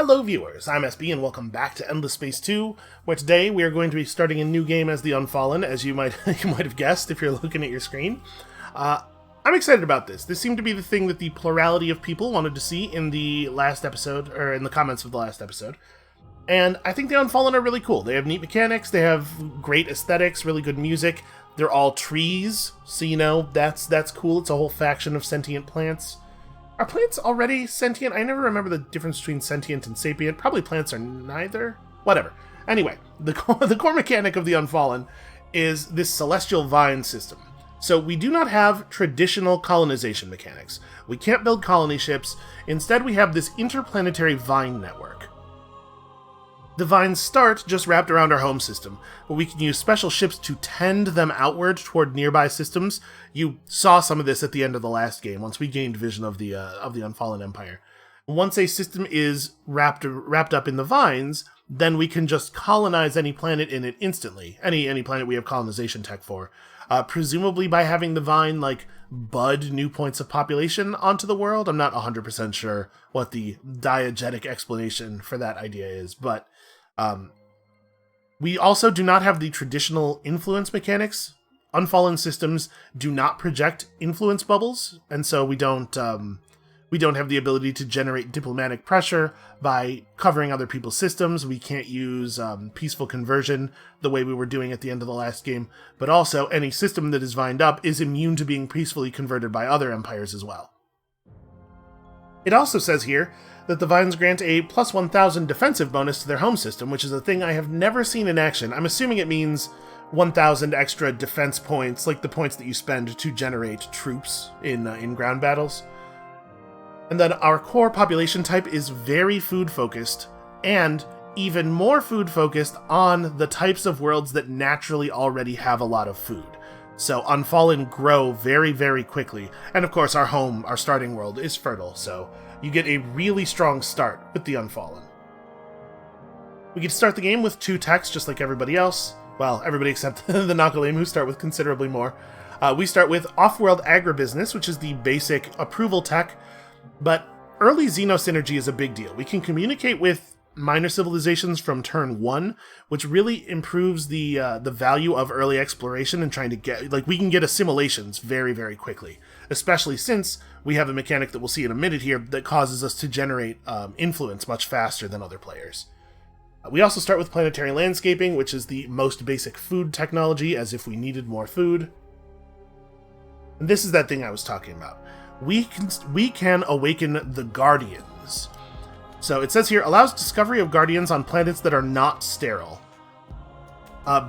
Hello viewers, I'm SB and welcome back to Endless Space 2, where today we are going to be starting a new game as the Unfallen, as you might have guessed if you're looking at your screen. I'm excited about this. This seemed to be the thing that the plurality of people wanted to see in the last episode, or in the comments of the last episode. And I think the Unfallen are really cool. They have neat mechanics, they have great aesthetics, really good music. They're all trees, so you know, that's cool. It's a whole faction of sentient plants. Are plants already sentient? I never remember the difference between sentient and sapient. Probably plants are neither. Whatever. Anyway, the core mechanic of the Unfallen is this celestial vine system. So we do not have traditional colonization mechanics. We can't build colony ships. Instead, we have this interplanetary vine network. The vines start just wrapped around our home system, but we can use special ships to tend them outward toward nearby systems. You saw some of this at the end of the last game, once we gained vision of the Unfallen Empire. Once a system is wrapped up in the vines, then we can just colonize any planet in it instantly. Any planet we have colonization tech for. Presumably by having the vine, bud new points of population onto the world. I'm not 100% sure what the diegetic explanation for that idea is, but we also do not have the traditional influence mechanics. Unfallen systems do not project influence bubbles, and so we don't have the ability to generate diplomatic pressure by covering other people's systems. We can't use peaceful conversion the way we were doing at the end of the last game, but also any system that is vined up is immune to being peacefully converted by other empires as well. It also says here that the vines grant a plus 1,000 defensive bonus to their home system, which is a thing I have never seen in action. I'm assuming it means 1,000 extra defense points, like the points that you spend to generate troops in ground battles. And then our core population type is very food-focused, and even more food-focused on the types of worlds that naturally already have a lot of food. So Unfallen grow very, very quickly. And of course our starting world is fertile, so you get a really strong start with the Unfallen. We get to start the game with 2 techs, just like everybody else. Well, everybody except the Nakalim, who start with considerably more. We start with Off-World Agribusiness, which is the basic approval tech, but early Xenosynergy is a big deal. We can communicate with minor civilizations from turn 1, which really improves the value of early exploration and trying to get, we can get assimilations very, very quickly, especially since we have a mechanic that we'll see in a minute here that causes us to generate influence much faster than other players. We also start with planetary landscaping, which is the most basic food technology, as if we needed more food. And this is that thing I was talking about. We can awaken the Guardians. So it says here, allows discovery of Guardians on planets that are not sterile.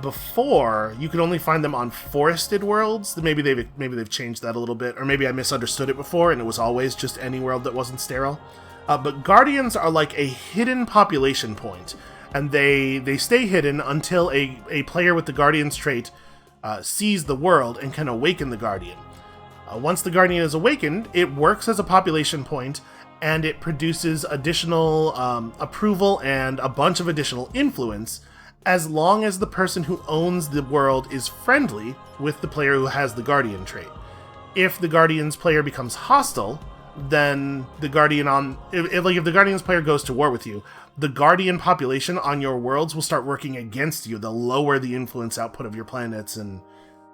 Before, you could only find them on forested worlds. Maybe they've changed that a little bit, or maybe I misunderstood it before and it was always just any world that wasn't sterile. But Guardians are like a hidden population point, and they stay hidden until a player with the Guardian's trait sees the world and can awaken the Guardian. Once the Guardian is awakened, it works as a population point, and it produces additional approval and a bunch of additional influence, as long as the person who owns the world is friendly with the player who has the Guardian trait. If the Guardian's player becomes hostile, then the Guardian if the Guardian's player goes to war with you, the Guardian population on your worlds will start working against you. They'll lower the influence output of your planets, and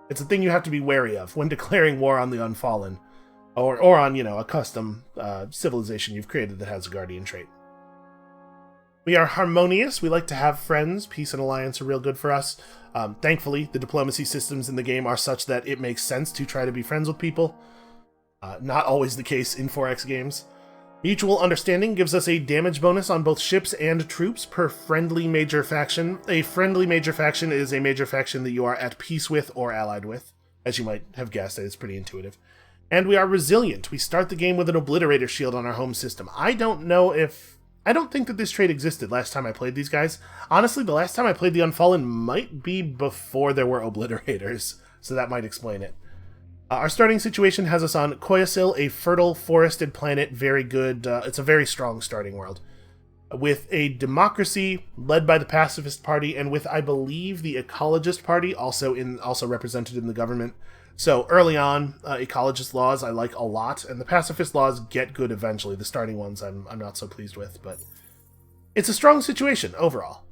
it's a thing you have to be wary of when declaring war on the Unfallen, or on, a custom civilization you've created that has a Guardian trait. We are harmonious. We like to have friends. Peace and alliance are real good for us. Thankfully, the diplomacy systems in the game are such that it makes sense to try to be friends with people. Not always the case in 4X games. Mutual understanding gives us a damage bonus on both ships and troops per friendly major faction. A friendly major faction is a major faction that you are at peace with or allied with. As you might have guessed, it's pretty intuitive. And we are resilient. We start the game with an obliterator shield on our home system. I don't think that this trait existed last time I played these guys. Honestly, the last time I played the Unfallen might be before there were obliterators, so that might explain it. Our starting situation has us on Koyasil, a fertile, forested planet. Very good. It's a very strong starting world. With a democracy led by the Pacifist Party, and with, I believe, the Ecologist Party also represented in the government. So early on, ecologist laws I like a lot, and the pacifist laws get good eventually. The starting ones I'm not so pleased with, but it's a strong situation overall.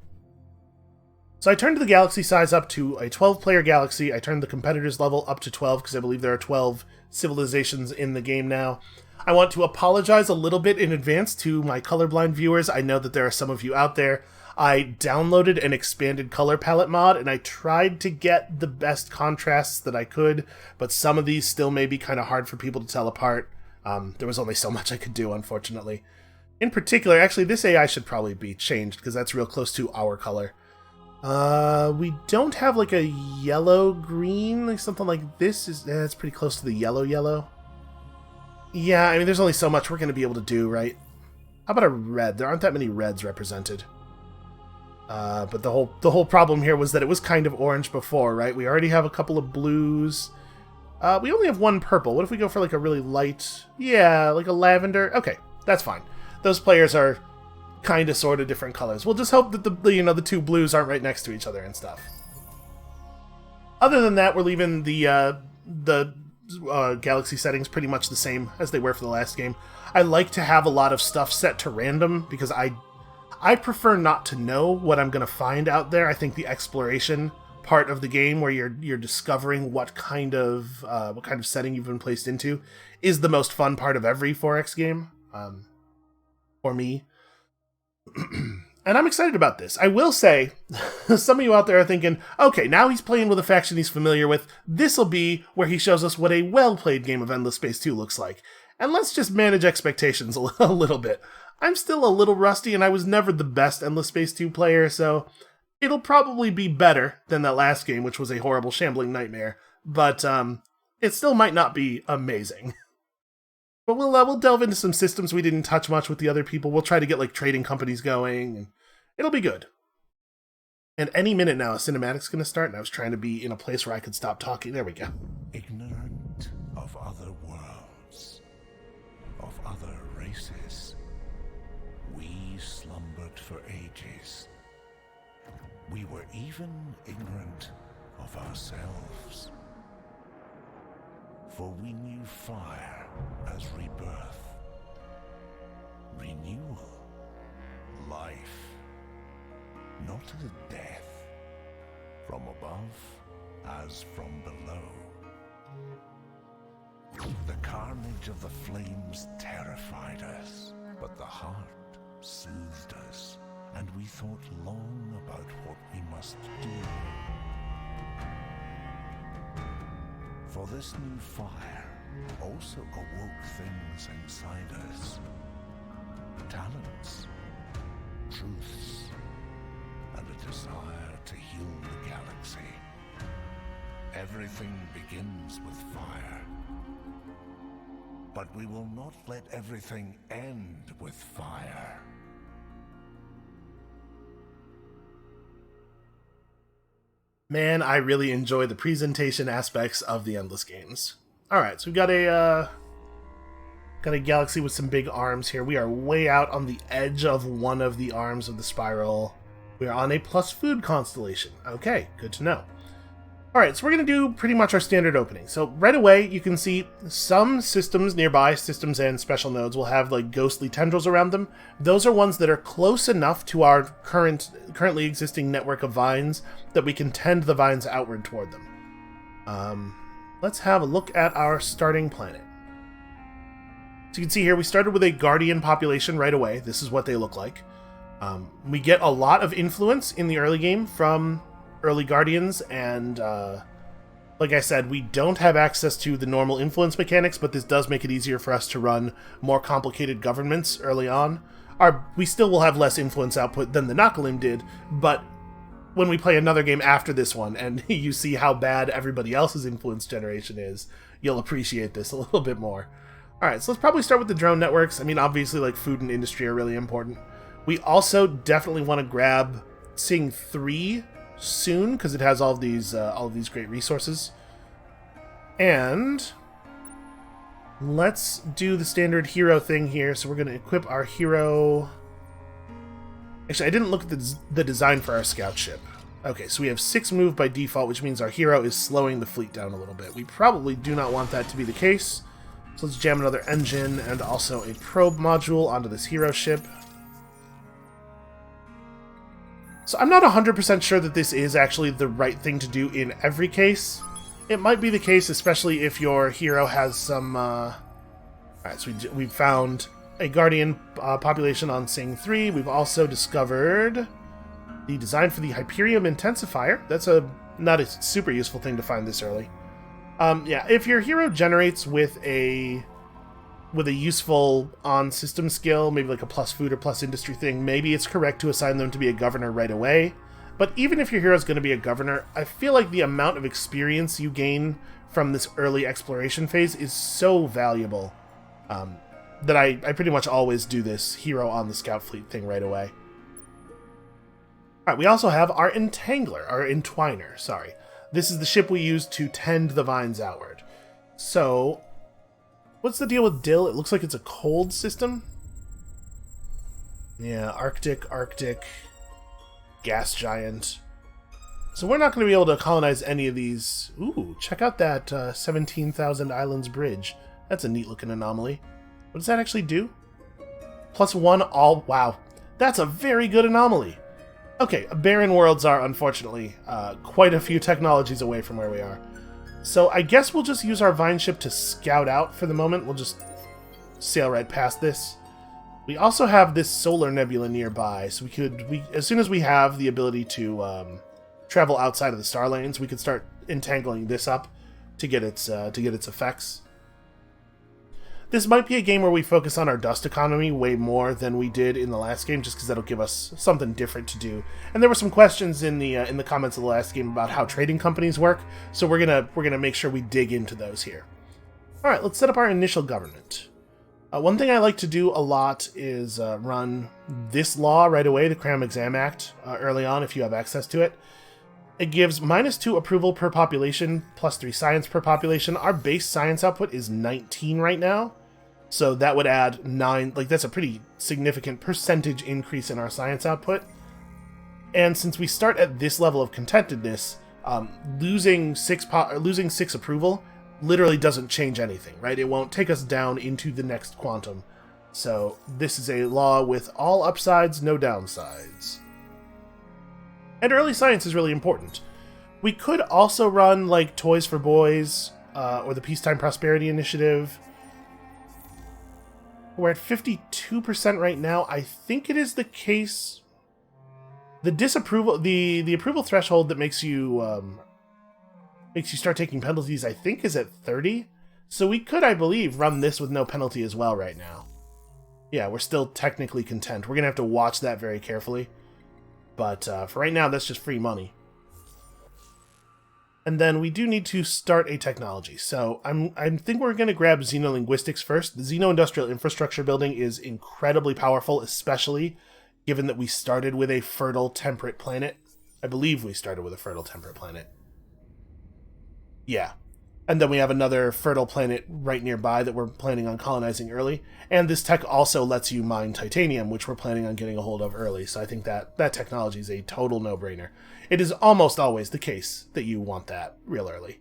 So I turned the galaxy size up to a 12-player galaxy. I turned the competitors level up to 12 because I believe there are 12 civilizations in the game now. I want to apologize a little bit in advance to my colorblind viewers. I know that there are some of you out there. I downloaded an expanded color palette mod, and I tried to get the best contrasts that I could, but some of these still may be kind of hard for people to tell apart. There was only so much I could do, unfortunately. In particular, actually, this AI should probably be changed, because that's real close to our color. We don't have, like, a yellow-green, like something like this. It's pretty close to the yellow-yellow. Yeah, I mean, there's only so much we're going to be able to do, right? How about a red? There aren't that many reds represented. But the whole problem here was that it was kind of orange before, right? We already have a couple of blues. We only have one purple. What if we go for, like, a really light... Yeah, like a lavender? Okay, that's fine. Those players are kind of sort of different colors. We'll just hope that the two blues aren't right next to each other and stuff. Other than that, we're leaving the galaxy settings pretty much the same as they were for the last game. I like to have a lot of stuff set to random because I prefer not to know what I'm going to find out there. I think the exploration part of the game, where you're discovering what kind of setting you've been placed into, is the most fun part of every 4X game. For me. And I'm excited about this. I will say, some of you out there are thinking, okay, now he's playing with a faction he's familiar with. This'll be where he shows us what a well-played game of Endless Space 2 looks like. And let's just manage expectations a little bit. I'm still a little rusty, and I was never the best Endless Space 2 player, so it'll probably be better than that last game, which was a horrible, shambling nightmare. But it still might not be amazing. But we'll delve into some systems we didn't touch much with the other people. We'll try to get, like, trading companies going, and it'll be good. And any minute now, a cinematic's going to start, and I was trying to be in a place where I could stop talking. There we go. Ignorant of other worlds, of other races, we slumbered for ages. We were even ignorant of ourselves. For we knew fire as rebirth, renewal, life, not as death, from above as from below. The carnage of the flames terrified us, but the heart soothed us, and we thought long about what we must do. For this new fire also awoke things inside us. Talents, truths, and a desire to heal the galaxy. Everything begins with fire. But we will not let everything end with fire. Man, I really enjoy the presentation aspects of the Endless games. Alright, so we've got a galaxy with some big arms here. We are way out on the edge of one of the arms of the spiral. We are on a plus food constellation. Okay, good to know. Alright, so we're going to do pretty much our standard opening. So right away, you can see some systems nearby, systems and special nodes, will have like ghostly tendrils around them. Those are ones that are close enough to our currently existing network of vines that we can tend the vines outward toward them. Let's have a look at our starting planet. So you can see here, we started with a Guardian population right away. This is what they look like. We get a lot of influence in the early game from early Guardians, and like I said, we don't have access to the normal influence mechanics, but this does make it easier for us to run more complicated governments early on. We still will have less influence output than the Nakalim did, but when we play another game after this one, and you see how bad everybody else's influence generation is, you'll appreciate this a little bit more. Alright, so let's probably start with the drone networks. I mean, obviously, like, food and industry are really important. We also definitely want to grab Sing 3 soon, because it has all of these great resources. And let's do the standard hero thing here. So we're going to equip our hero. Actually, I didn't look at the design for our scout ship. Okay, so we have 6 move by default, which means our hero is slowing the fleet down a little bit. We probably do not want that to be the case. So let's jam another engine and also a probe module onto this hero ship. So I'm not 100% sure that this is actually the right thing to do in every case. It might be the case, especially if your hero has some... Alright, so we found a Guardian population on Sing 3. We've also discovered the design for the Hyperium Intensifier. That's not a super useful thing to find this early. Yeah, if your hero generates with a useful on-system skill, maybe like a plus food or plus industry thing, maybe it's correct to assign them to be a governor right away. But even if your hero is going to be a governor, I feel like the amount of experience you gain from this early exploration phase is so valuable that I pretty much always do this hero on the scout fleet thing right away. Alright, we also have our Entwiner, sorry. This is the ship we use to tend the vines outward. So, what's the deal with Dill? It looks like it's a cold system. Yeah, Arctic, gas giant. So we're not going to be able to colonize any of these. Ooh, check out that 17,000 Islands Bridge. That's a neat looking anomaly. What does that actually do? +1 all... Wow. That's a very good anomaly. Okay, barren worlds are, unfortunately, quite a few technologies away from where we are. So I guess we'll just use our vine ship to scout out for the moment. We'll just sail right past this. We also have this solar nebula nearby, so as soon as we have the ability to travel outside of the star lanes, we could start entangling this up to get its effects. This might be a game where we focus on our dust economy way more than we did in the last game, just because that'll give us something different to do. And there were some questions in the comments of the last game about how trading companies work, so we're gonna make sure we dig into those here. All right, let's set up our initial government. One thing I like to do a lot is run this law right away, the Cram Exam Act, early on if you have access to it. It gives -2 approval per population, +3 science per population. Our base science output is 19 right now, so that would add 9, like that's a pretty significant percentage increase in our science output. And since we start at this level of contentedness, losing 6 approval literally doesn't change anything, right? It won't take us down into the next quantum. So this is a law with all upsides, no downsides. And early science is really important. We could also run like Toys for Boys or the Peacetime Prosperity Initiative. We're at 52% right now. I think it is the case. The disapproval, the approval threshold that makes you start taking penalties, I think, is at 30. So we could, I believe, run this with no penalty as well right now. Yeah, we're still technically content. We're gonna have to watch that very carefully. But for right now, that's just free money. And then we do need to start a technology. So I think we're going to grab xenolinguistics first. The xeno-industrial infrastructure building is incredibly powerful, especially given that we started with a fertile, temperate planet. I believe we started with a fertile, temperate planet. Yeah. And then we have another fertile planet right nearby that we're planning on colonizing early. And this tech also lets you mine titanium, which we're planning on getting a hold of early. So I think that technology is a total no-brainer. It is almost always the case that you want that real early.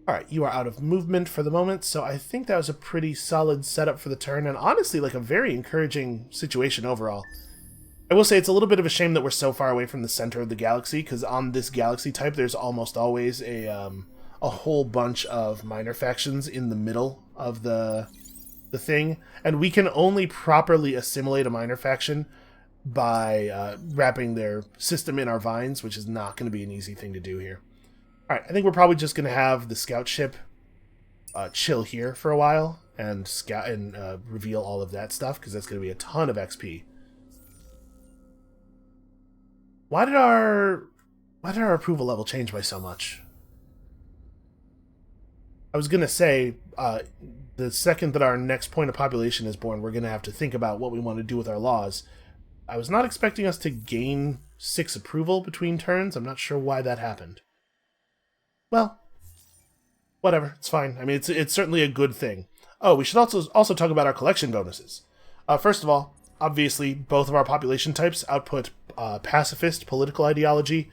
Alright, you are out of movement for the moment, so I think that was a pretty solid setup for the turn, and honestly, like a very encouraging situation overall. I will say it's a little bit of a shame that we're so far away from the center of the galaxy, because on this galaxy type, there's almost always a whole bunch of minor factions in the middle of the thing, and we can only properly assimilate a minor faction by wrapping their system in our vines, which is not going to be an easy thing to do here. Alright, I think we're probably just going to have the scout ship chill here for a while and scout and reveal all of that stuff, because that's going to be a ton of XP. Why did our approval level change by so much? I was going to say, the second that our next point of population is born, we're going to have to think about what we want to do with our laws. I was not expecting us to gain 6 approval between turns. I'm not sure why that happened. Well, whatever. It's fine. I mean, it's certainly a good thing. Oh, we should also talk about our collection bonuses. First of all, obviously, both of our population types output pacifist political ideology,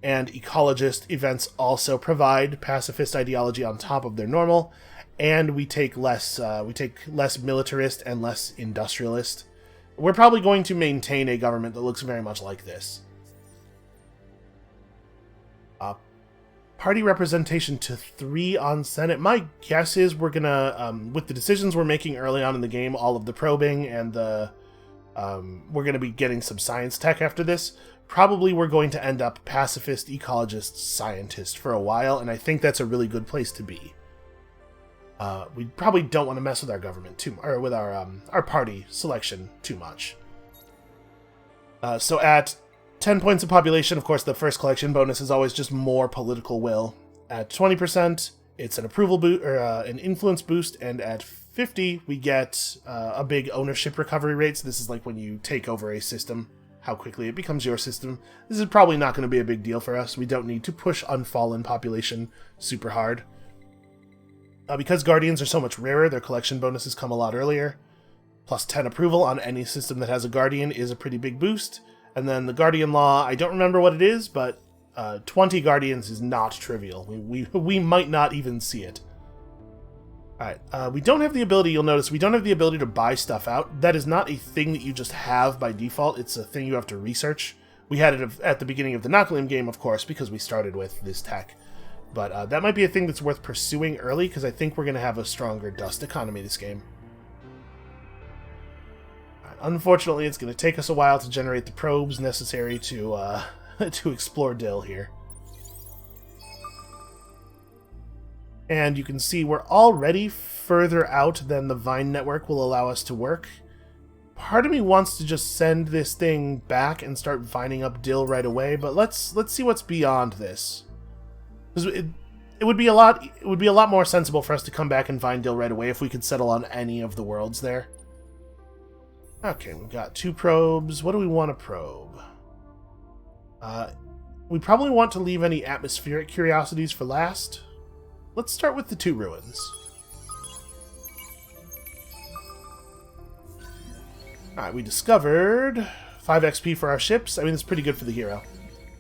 and ecologist events also provide pacifist ideology on top of their normal, and we take less militarist and less industrialist. We're probably going to maintain a government that looks very much like this. Party representation to 3 on Senate. My guess is we're gonna, with the decisions we're making early on in the game, all of the probing and the, we're gonna be getting some science tech after this. Probably we're going to end up pacifist, ecologist, scientist for a while, and I think that's a really good place to be. We probably don't want to mess with our government or with our party selection too much. So at 10 points of population, of course, the first collection bonus is always just more political will. At 20%, it's an approval boost or an influence boost, and at 50, we get a big ownership recovery rate. So this is like when you take over a system, how quickly it becomes your system. This is probably not going to be a big deal for us. We don't need to push Unfallen population super hard. Because Guardians are so much rarer, their collection bonuses come a lot earlier. Plus 10 approval on any system that has a Guardian is a pretty big boost. And then the Guardian Law, I don't remember what it is, but 20 Guardians is not trivial. We might not even see it. Alright, we don't have the ability, you'll notice, we don't have the ability to buy stuff out. That is not a thing that you just have by default, it's a thing you have to research. We had it at the beginning of the Nakalim game, of course, because we started with this tech. But that might be a thing that's worth pursuing early, because I think we're going to have a stronger dust economy this game. Unfortunately, it's going to take us a while to generate the probes necessary to to explore Dill here. And you can see we're already further out than the Vine network will allow us to work. Part of me wants to just send this thing back and start vining up Dill right away, but let's see what's beyond this. It would be a lot more sensible for us to come back and vine Dill right away if we could settle on any of the worlds there. Okay, we've got 2 probes. What do we want to probe? We probably want to leave any atmospheric curiosities for last. Let's start with the 2 ruins. Alright, we discovered 5 XP for our ships. I mean, that's pretty good for the hero.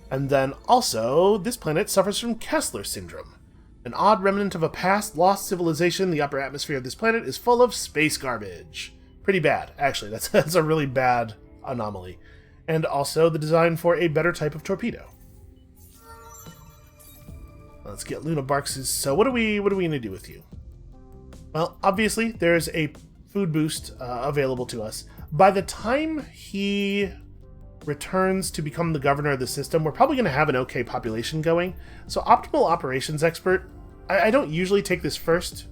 And then also, this planet suffers from Kessler Syndrome. An odd remnant of a past lost civilization, the upper atmosphere of this planet is full of space garbage. Pretty bad, actually. That's a really bad anomaly. And also the design for a better type of torpedo. Let's get Luna Barks'. So what do we going to do with you? Well, obviously there's a food boost available to us. By the time he returns to become the governor of the system, we're probably going to have an okay population going. So Optimal Operations Expert, I don't usually take this first,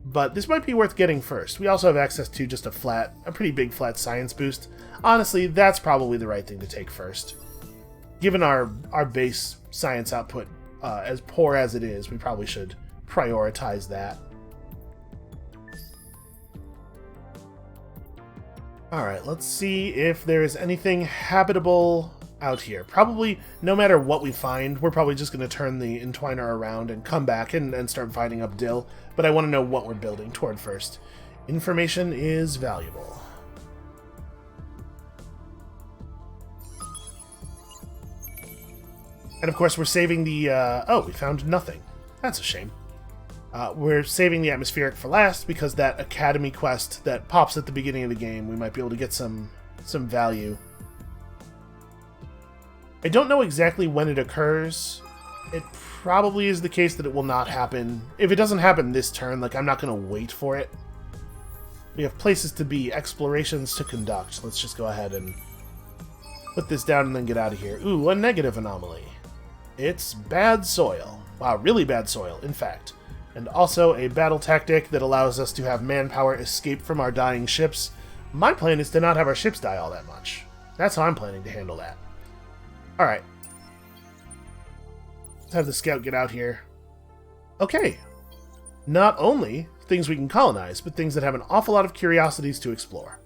but this might be worth getting first. We also have access to just a pretty big flat science boost. Honestly, that's probably the right thing to take first. Given our base science output, as poor as it is, we probably should prioritize that. Alright, let's see if there is anything habitable out here. Probably, no matter what we find, we're probably just going to turn the Entwiner around and come back and start fighting up Dill, but I want to know what we're building toward first. Information is valuable. And of course we're saving the, oh, we found nothing. That's a shame. We're saving the atmospheric for last because that academy quest that pops at the beginning of the game, we might be able to get some value. I don't know exactly when it occurs. It probably is the case that it will not happen. If it doesn't happen this turn, like, I'm not going to wait for it. We have places to be, explorations to conduct. Let's just go ahead and put this down and then get out of here. Ooh, a negative anomaly. It's bad soil. Wow, really bad soil, in fact. And also a battle tactic that allows us to have manpower escape from our dying ships. My plan is to not have our ships die all that much. That's how I'm planning to handle that. Alright. Let's have the scout get out here. Okay. Not only things we can colonize, but things that have an awful lot of curiosities to explore.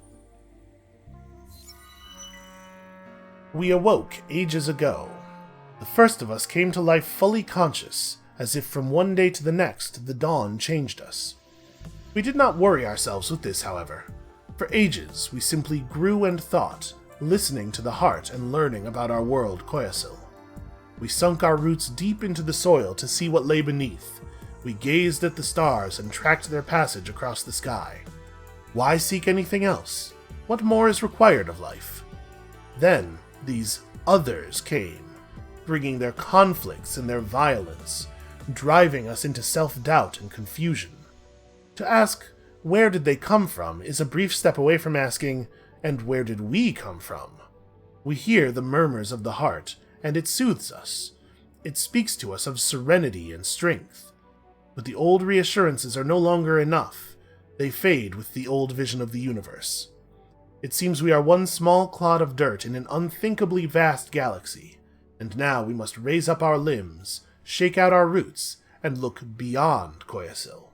We awoke ages ago. The first of us came to life fully conscious, as if from one day to the next, the dawn changed us. We did not worry ourselves with this, however. For ages, we simply grew and thought, listening to the heart and learning about our world, Koyasil. We sunk our roots deep into the soil to see what lay beneath. We gazed at the stars and tracked their passage across the sky. Why seek anything else? What more is required of life? Then, these others came. bringing their conflicts and their violence, driving us into self-doubt and confusion. To ask, where did they come from, is a brief step away from asking, and where did we come from? We hear the murmurs of the heart, and it soothes us. It speaks to us of serenity and strength. But the old reassurances are no longer enough. They fade with the old vision of the universe. It seems we are one small clod of dirt in an unthinkably vast galaxy, and now we must raise up our limbs, shake out our roots, and look beyond Koyasil.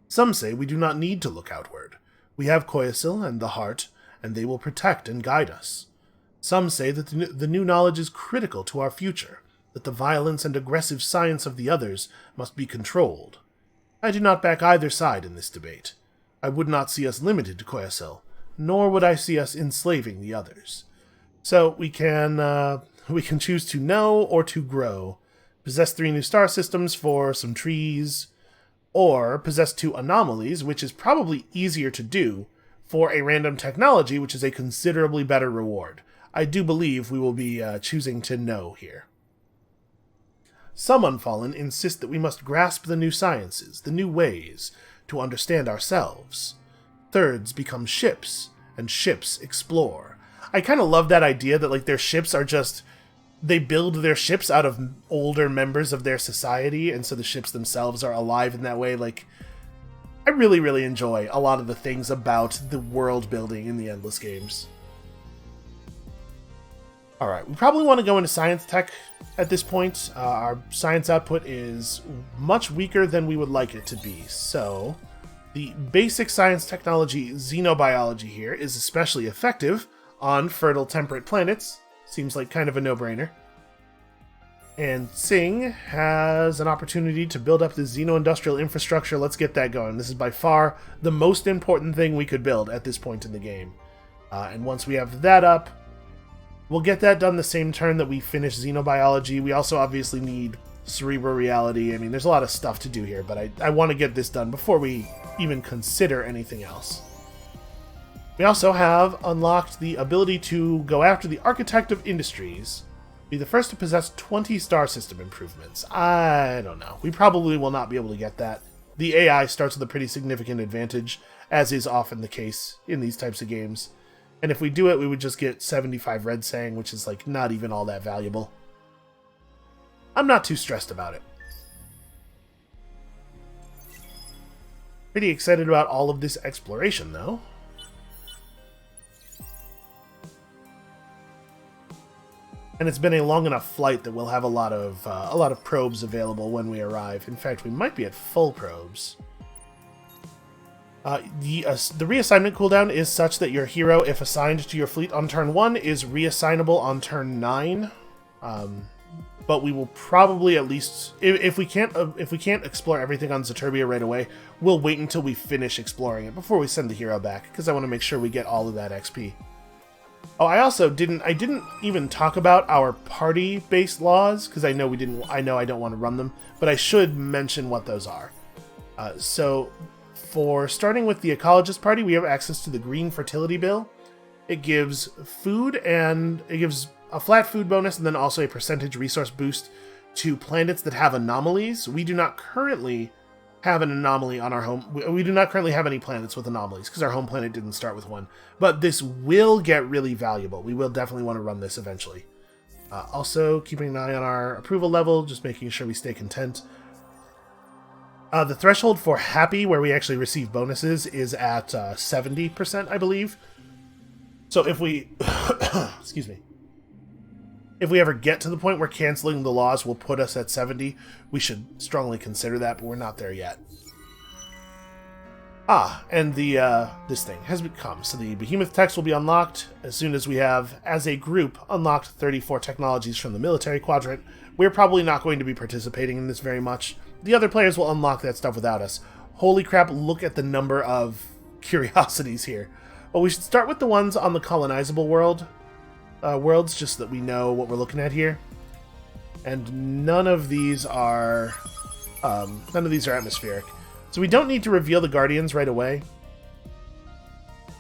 Some say we do not need to look outward. We have Koyasil and the heart, and they will protect and guide us. Some say that the new knowledge is critical to our future, that the violence and aggressive science of the others must be controlled. I do not back either side in this debate. I would not see us limited to Koyasil, nor would I see us enslaving the others. So we can choose to know or to grow, possess 3 new star systems for some trees, or possess 2 anomalies, which is probably easier to do, for a random technology, which is a considerably better reward. I do believe we will be choosing to know here. Some Unfallen insist that we must grasp the new sciences, the new ways, to understand ourselves. Thirds become ships, and ships explore. I kind of love that idea that, like, their ships are just... They build their ships out of older members of their society, and so the ships themselves are alive in that way. Like, I really, really enjoy a lot of the things about the world building in the Endless games. Alright, we probably want to go into science tech at this point. Our science output is much weaker than we would like it to be, so the basic science technology xenobiology here is especially effective on fertile temperate planets. Seems like kind of a no-brainer. And Sing has an opportunity to build up the xeno-industrial infrastructure. Let's get that going. This is by far the most important thing we could build at this point in the game. And once we have that up, we'll get that done the same turn that we finish xenobiology. We also obviously need cerebral reality. I mean, there's a lot of stuff to do here, but I want to get this done before we even consider anything else. We also have unlocked the ability to go after the Architect of Industries, be the first to possess 20 star system improvements. I don't know. We probably will not be able to get that. The AI starts with a pretty significant advantage, as is often the case in these types of games. And if we do it, we would just get 75 red sang, which is like not even all that valuable. I'm not too stressed about it. Pretty excited about all of this exploration, though. And it's been a long enough flight that we'll have a lot of probes available when we arrive. In fact, we might be at full probes. The reassignment cooldown is such that your hero, if assigned to your fleet on turn 1, is reassignable on turn 9. But we will probably at least, if we can't explore everything on Zaturbia right away, we'll wait until we finish exploring it before we send the hero back, because I want to make sure we get all of that XP. Oh, I didn't even talk about our party-based laws, because I know I don't want to run them, but I should mention what those are. So, for starting with the Ecologist Party, we have access to the Green Fertility Bill. It gives food, and it gives a flat food bonus, and then also a percentage resource boost to planets that have anomalies. We do not currently have an anomaly on our home. We do not currently have any planets with anomalies, because our home planet didn't start with one. But this will get really valuable. We will definitely want to run this eventually. Also, keeping an eye on our approval level, just making sure we stay content. The threshold for happy, where we actually receive bonuses, is at 70%, I believe. So if we... excuse me. If we ever get to the point where canceling the laws will put us at 70, we should strongly consider that, but we're not there yet. And this thing has become. So the Behemoth text will be unlocked as soon as we have, as a group, unlocked 34 technologies from the military quadrant. We're probably not going to be participating in this very much. The other players will unlock that stuff without us. Holy crap, look at the number of curiosities here. Well, we should start with the ones on the colonizable worlds, just so that we know what we're looking at here. And none of these are atmospheric. So we don't need to reveal the Guardians right away.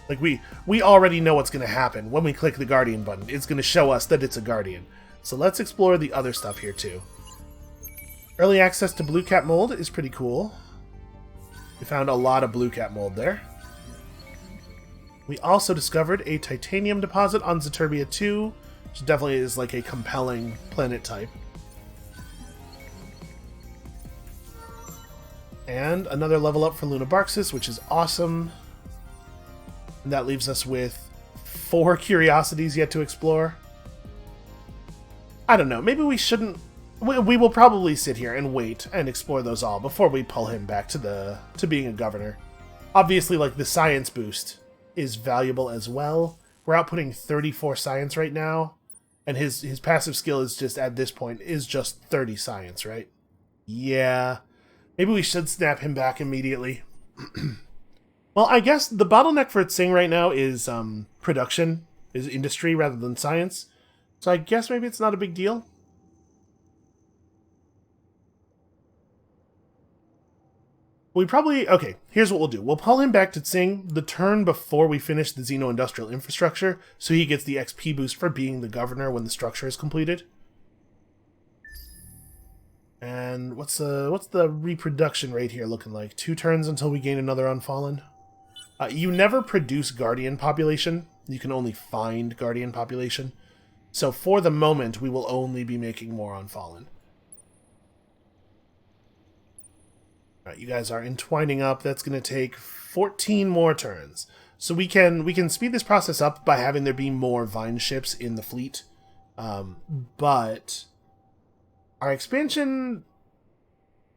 Like, we already know what's going to happen when we click the Guardian button. It's going to show us that it's a Guardian. So let's explore the other stuff here too. Early access to blue cat mold is pretty cool. We found a lot of blue cat mold there. We also discovered a titanium deposit on Zeturbia 2, which definitely is like a compelling planet type. And another level up for Lunabarxis, which is awesome. And that leaves us with 4 curiosities yet to explore. I don't know, maybe we shouldn't... We will probably sit here and wait and explore those all before we pull him back to being a governor. Obviously, like, the science boost is valuable as well. We're outputting 34 science right now, and his passive skill is just, at this point, is just 30 science, right? Yeah... Maybe we should snap him back immediately. Well, I guess the bottleneck for Tsing right now is production, is industry rather than science. So I guess maybe it's not a big deal. We probably... Okay, here's what we'll do. We'll pull him back to Tsing the turn before we finish the Xeno-Industrial Infrastructure, so he gets the XP boost for being the governor when the structure is completed. And what's the reproduction rate here looking like? 2 turns until we gain another Unfallen. You never produce Guardian population. You can only find Guardian population. So for the moment, we will only be making more Unfallen. Alright, you guys are entwining up. That's going to take 14 more turns. So we can speed this process up by having there be more Vine ships in the fleet. But... Our expansion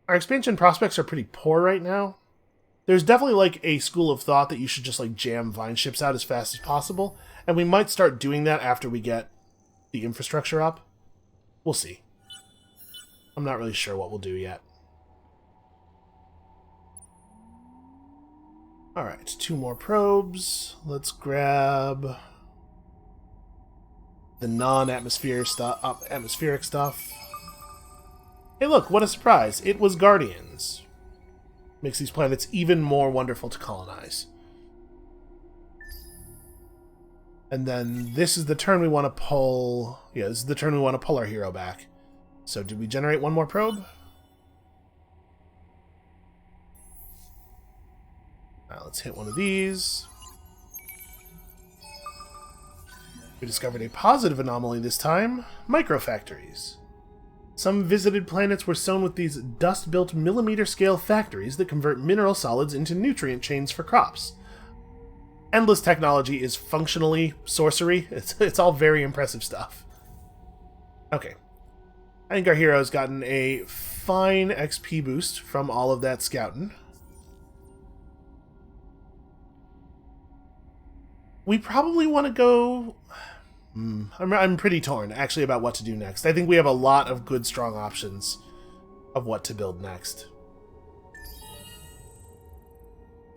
prospects are pretty poor right now. There's definitely like a school of thought that you should just like jam Vine ships out as fast as possible, and we might start doing that after we get the infrastructure up. We'll see. I'm not really sure what we'll do yet. Alright, 2 more probes. Let's grab the non-atmospheric stuff. Hey look, what a surprise. It was Guardians. Makes these planets even more wonderful to colonize. And then this is the turn we want to pull... Yeah, this is the turn we want to pull our hero back. So did we generate 1 more probe? Now let's hit one of these. We discovered a positive anomaly this time. Microfactories. Some visited planets were sown with these dust-built millimeter-scale factories that convert mineral solids into nutrient chains for crops. Endless technology is functionally sorcery. It's all very impressive stuff. Okay. I think our hero's gotten a fine XP boost from all of that scouting. We probably want to go... I'm pretty torn, actually, about what to do next. I think we have a lot of good, strong options of what to build next.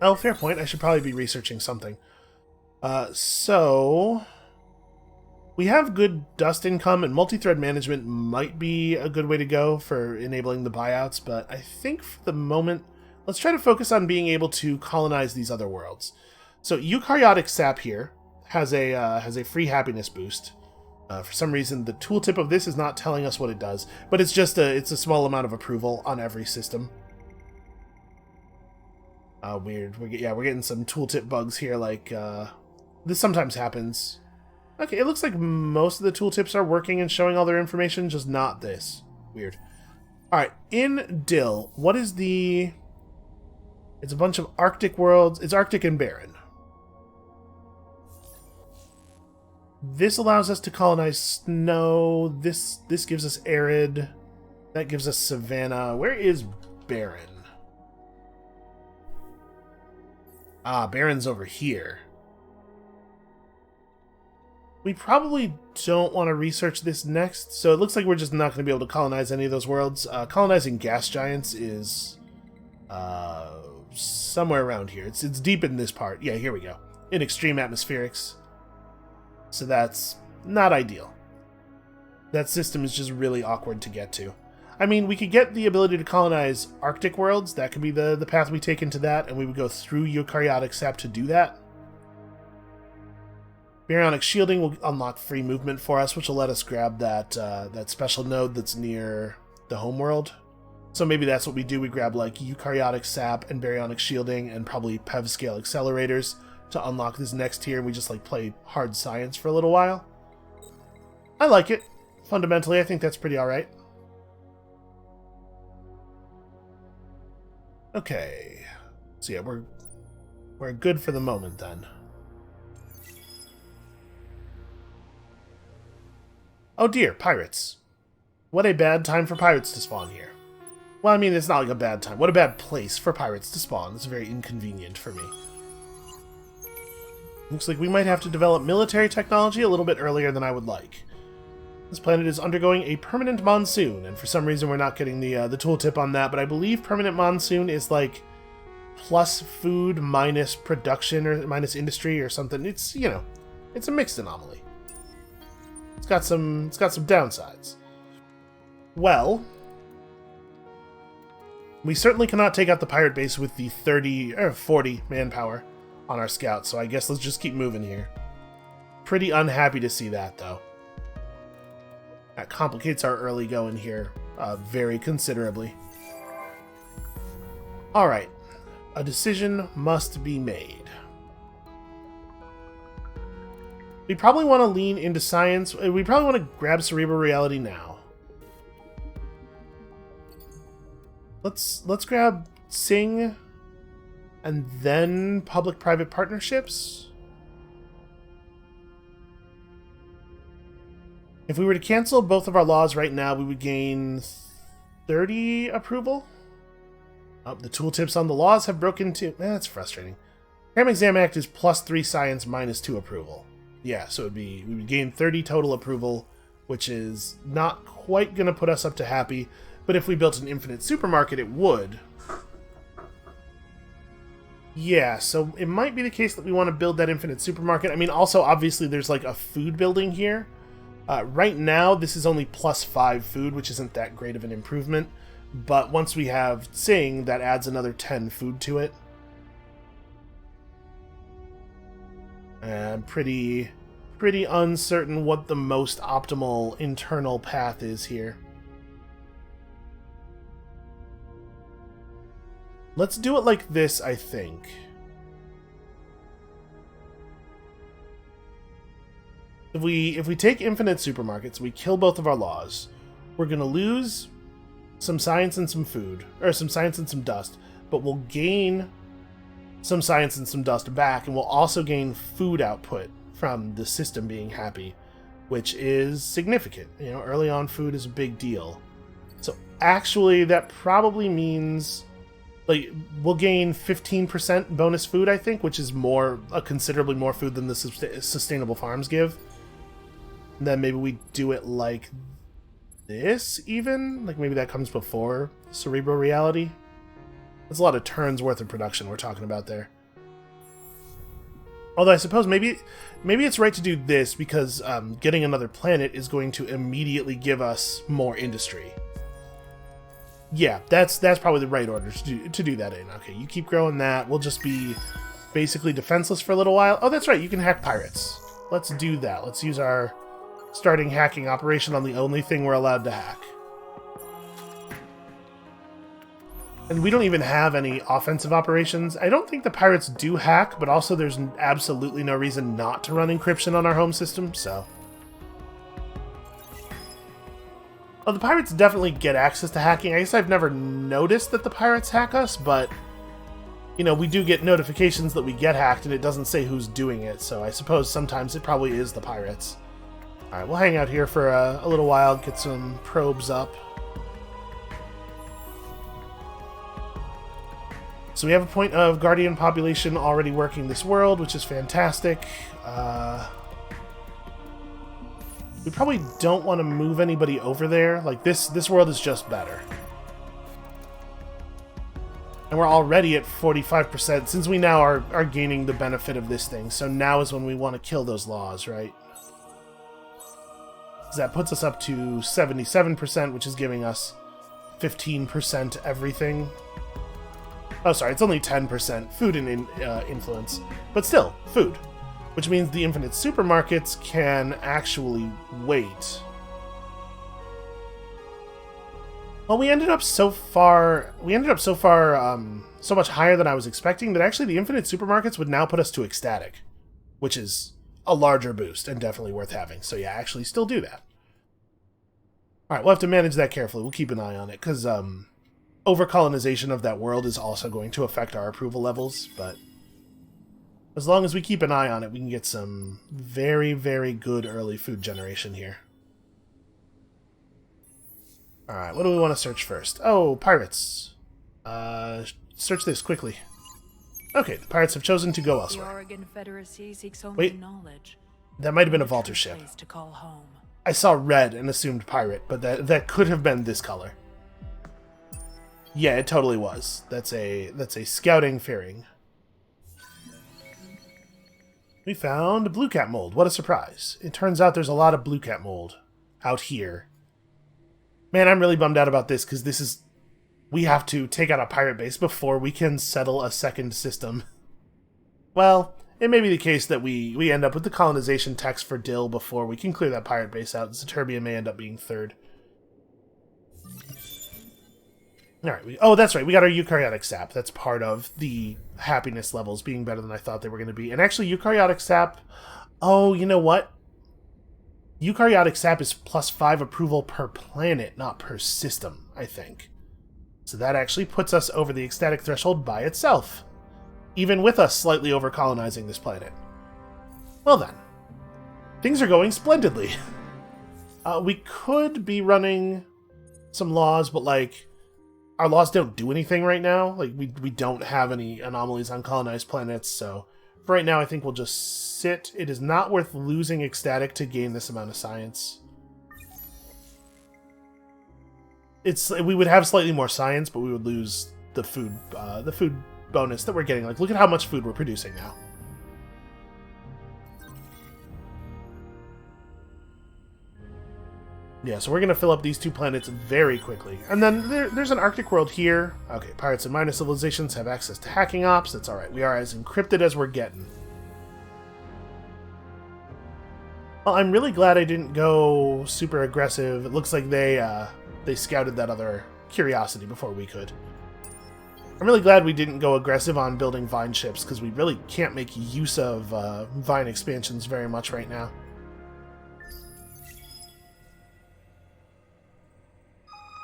Oh, fair point. I should probably be researching something. So... We have good dust income, and multi-thread management might be a good way to go for enabling the buyouts, but I think for the moment, let's try to focus on being able to colonize these other worlds. So, eukaryotic sap here has a free happiness boost. For some reason, the tooltip of this is not telling us what it does, but it's just it's a small amount of approval on every system. Weird. We're getting some tooltip bugs here. Like this sometimes happens. Okay, it looks like most of the tooltips are working and showing all their information, just not this. Weird. All right, in Dill, what is the? It's a bunch of Arctic worlds. It's Arctic and barren. This allows us to colonize snow. This gives us arid. That gives us savanna. Where is barren? Ah, barren's over here. We probably don't want to research this next, so it looks like we're just not going to be able to colonize any of those worlds. Colonizing gas giants is somewhere around here. It's deep in this part. Yeah, here we go. In extreme atmospherics. So that's not ideal. That system is just really awkward to get to. I mean, we could get the ability to colonize Arctic worlds. That could be the path we take into that, and we would go through eukaryotic sap to do that. Baryonic shielding will unlock free movement for us, which will let us grab that that special node that's near the homeworld. So maybe that's what we do. We grab like eukaryotic sap and baryonic shielding and probably PEV scale accelerators to unlock this next tier. We just like play hard science for a little while. I like it. Fundamentally, I think that's pretty alright. Okay. So yeah, we're good for the moment then. Oh dear, pirates. What a bad time for pirates to spawn here. Well, I mean, it's not like a bad time. What a bad place for pirates to spawn. It's very inconvenient for me. Looks like we might have to develop military technology a little bit earlier than I would like. This planet is undergoing a permanent monsoon, and for some reason we're not getting the tooltip on that, but I believe permanent monsoon is like plus food minus production or minus industry or something. It's, you know, it's a mixed anomaly. It's got some downsides. Well, we certainly cannot take out the pirate base with the 30 or 40 manpower on our scouts, so I guess let's just keep moving here. Pretty unhappy to see that, though. That complicates our early going here very considerably. Alright, a decision must be made. We probably want to lean into science. We probably want to grab cerebral reality now. Let's grab Sing and then public-private partnerships. If we were to cancel both of our laws right now, we would gain 30 approval. Oh, the tooltips on the laws have broken too. That's frustrating. Cram Exam Act is +3 science, -2 approval. Yeah, so we would gain 30 total approval, which is not quite going to put us up to happy, but if we built an infinite supermarket, it would. Yeah, so it might be the case that we want to build that infinite supermarket. I mean, also, obviously, there's like a food building here. Right now, this is only +5 food, which isn't that great of an improvement, but once we have Sing, that adds another 10 food to it. And pretty uncertain what the most optimal internal path is here. Let's do it like this, I think. If we take infinite supermarkets, we kill both of our laws, we're going to lose some science and some food, or some science and some dust, but we'll gain some science and some dust back, and we'll also gain food output from the system being happy, which is significant. You know, early on food is a big deal. So actually that probably means like we'll gain 15% bonus food, I think, which is considerably more food than the sustainable farms give. And then maybe we do it like this even? Like maybe that comes before cerebral reality? That's a lot of turns worth of production we're talking about there. Although I suppose maybe it's right to do this because getting another planet is going to immediately give us more industry. Yeah, that's probably the right order to do that in. Okay, you keep growing that. We'll just be basically defenseless for a little while. Oh, that's right, you can hack pirates. Let's do that. Let's use our starting hacking operation on the only thing we're allowed to hack. And we don't even have any offensive operations. I don't think the pirates do hack, but also there's absolutely no reason not to run encryption on our home system, so. Oh, the pirates definitely get access to hacking. I guess I've never noticed that the pirates hack us, but, you know, we do get notifications that we get hacked, and it doesn't say who's doing it, so I suppose sometimes it probably is the pirates. Alright, we'll hang out here for a little while, get some probes up. So we have a point of Guardian population already working this world, which is fantastic. We probably don't want to move anybody over there. Like, this world is just better. And we're already at 45%, since we now are gaining the benefit of this thing. So now is when we want to kill those laws, right? So that puts us up to 77%, which is giving us 15% everything. Oh, sorry, it's only 10% food and influence. But still, food. which means the infinite supermarkets can actually wait. Well, we ended up so much higher than I was expecting that actually the infinite supermarkets would now put us to ecstatic, which is a larger boost and definitely worth having. So yeah, actually still do that. Alright, we'll have to manage that carefully. We'll keep an eye on it, because over-colonization of that world is also going to affect our approval levels, but as long as we keep an eye on it, we can get some very, very good early food generation here. Alright, what do we want to search first? Oh, pirates. Search this quickly. Okay, the pirates have chosen to go elsewhere. The Oregon Confederacy seeks only Wait, knowledge. that might have been a Vaulter ship. To call home. I saw red and assumed pirate, but that could have been this color. Yeah, it totally was. That's a scouting fairing. We found blue cat mold. What a surprise. It turns out there's a lot of blue cat mold out here. Man, I'm really bummed out about this, because we have to take out a pirate base before we can settle a second system. Well, it may be the case that we end up with the colonization text for Dill before we can clear that pirate base out, and Zaterbia may end up being third. Alright, oh, that's right, we got our eukaryotic sap. That's part of the happiness levels being better than I thought they were going to be. And actually, eukaryotic sap... Oh, you know what? Eukaryotic sap is +5 approval per planet, not per system, I think. So that actually puts us over the ecstatic threshold by itself, even with us slightly over-colonizing this planet. Well then, things are going splendidly. We could be running some laws, but like, our laws don't do anything right now. Like, we don't have any anomalies on colonized planets, so for right now I think we'll just sit. It is not worth losing ecstatic to gain this amount of science. We would have slightly more science, but we would lose the food bonus that we're getting. Like, look at how much food we're producing now. Yeah, so we're going to fill up these 2 planets very quickly. And then there's an Arctic world here. Okay, pirates and minor civilizations have access to hacking ops. That's alright. We are as encrypted as we're getting. Well, I'm really glad I didn't go super aggressive. It looks like they scouted that other curiosity before we could. I'm really glad we didn't go aggressive on building vine ships, because we really can't make use of vine expansions very much right now.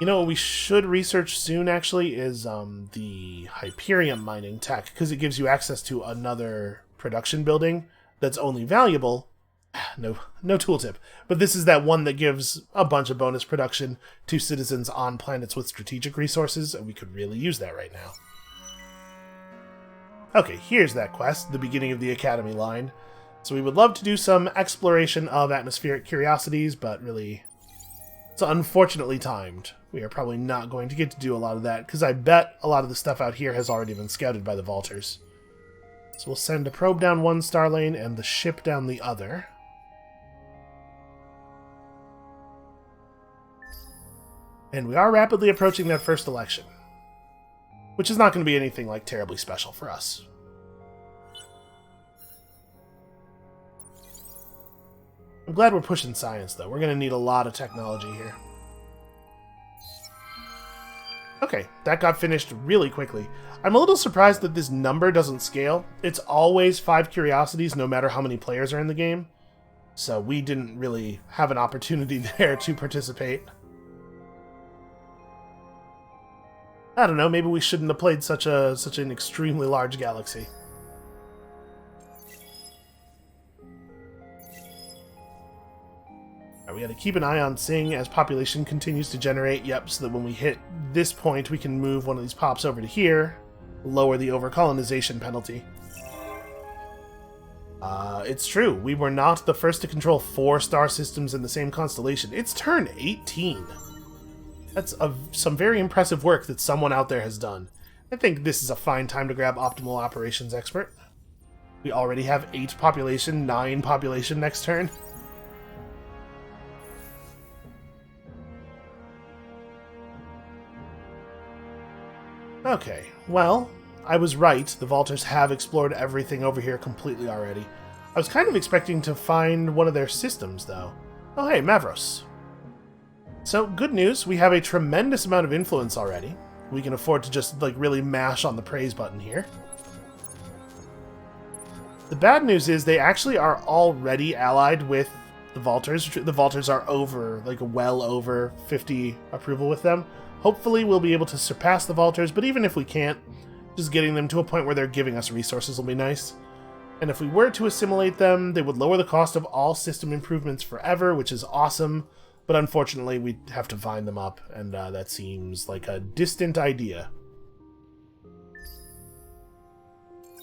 You know what we should research soon, actually, is the Hyperium mining tech, because it gives you access to another production building that's only valuable. No tooltip. But this is that one that gives a bunch of bonus production to citizens on planets with strategic resources, and we could really use that right now. Okay, here's that quest, the beginning of the Academy line. So we would love to do some exploration of atmospheric curiosities, but really, it's unfortunately timed. We are probably not going to get to do a lot of that, because I bet a lot of the stuff out here has already been scouted by the Vaulters. So we'll send a probe down one star lane and the ship down the other. And we are rapidly approaching that first election, which is not going to be anything like terribly special for us. I'm glad we're pushing science, though. We're going to need a lot of technology here. Okay, that got finished really quickly. I'm a little surprised that this number doesn't scale. It's always 5 curiosities, no matter how many players are in the game. So we didn't really have an opportunity there to participate. I don't know, maybe we shouldn't have played such an extremely large galaxy. Right, we gotta keep an eye on Sing as population continues to generate, yep, so that when we hit this point we can move one of these pops over to here, lower the over-colonization penalty. It's true, we were not the first to control 4 star systems in the same constellation. It's turn 18. That's some very impressive work that someone out there has done. I think this is a fine time to grab Optimal Operations Expert. We already have 8 population, 9 population next turn. Okay, well, I was right. The Vaulters have explored everything over here completely already. I was kind of expecting to find one of their systems, though. Oh, hey, Mavros. So, good news, we have a tremendous amount of influence already. We can afford to just, like, really mash on the praise button here. The bad news is they actually are already allied with the Vaulters. The Vaulters are over, like, well over 50 approval with them. Hopefully we'll be able to surpass the Vaulters, but even if we can't, just getting them to a point where they're giving us resources will be nice. And if we were to assimilate them, they would lower the cost of all system improvements forever, which is awesome. But unfortunately, we'd have to vine them up, and that seems like a distant idea.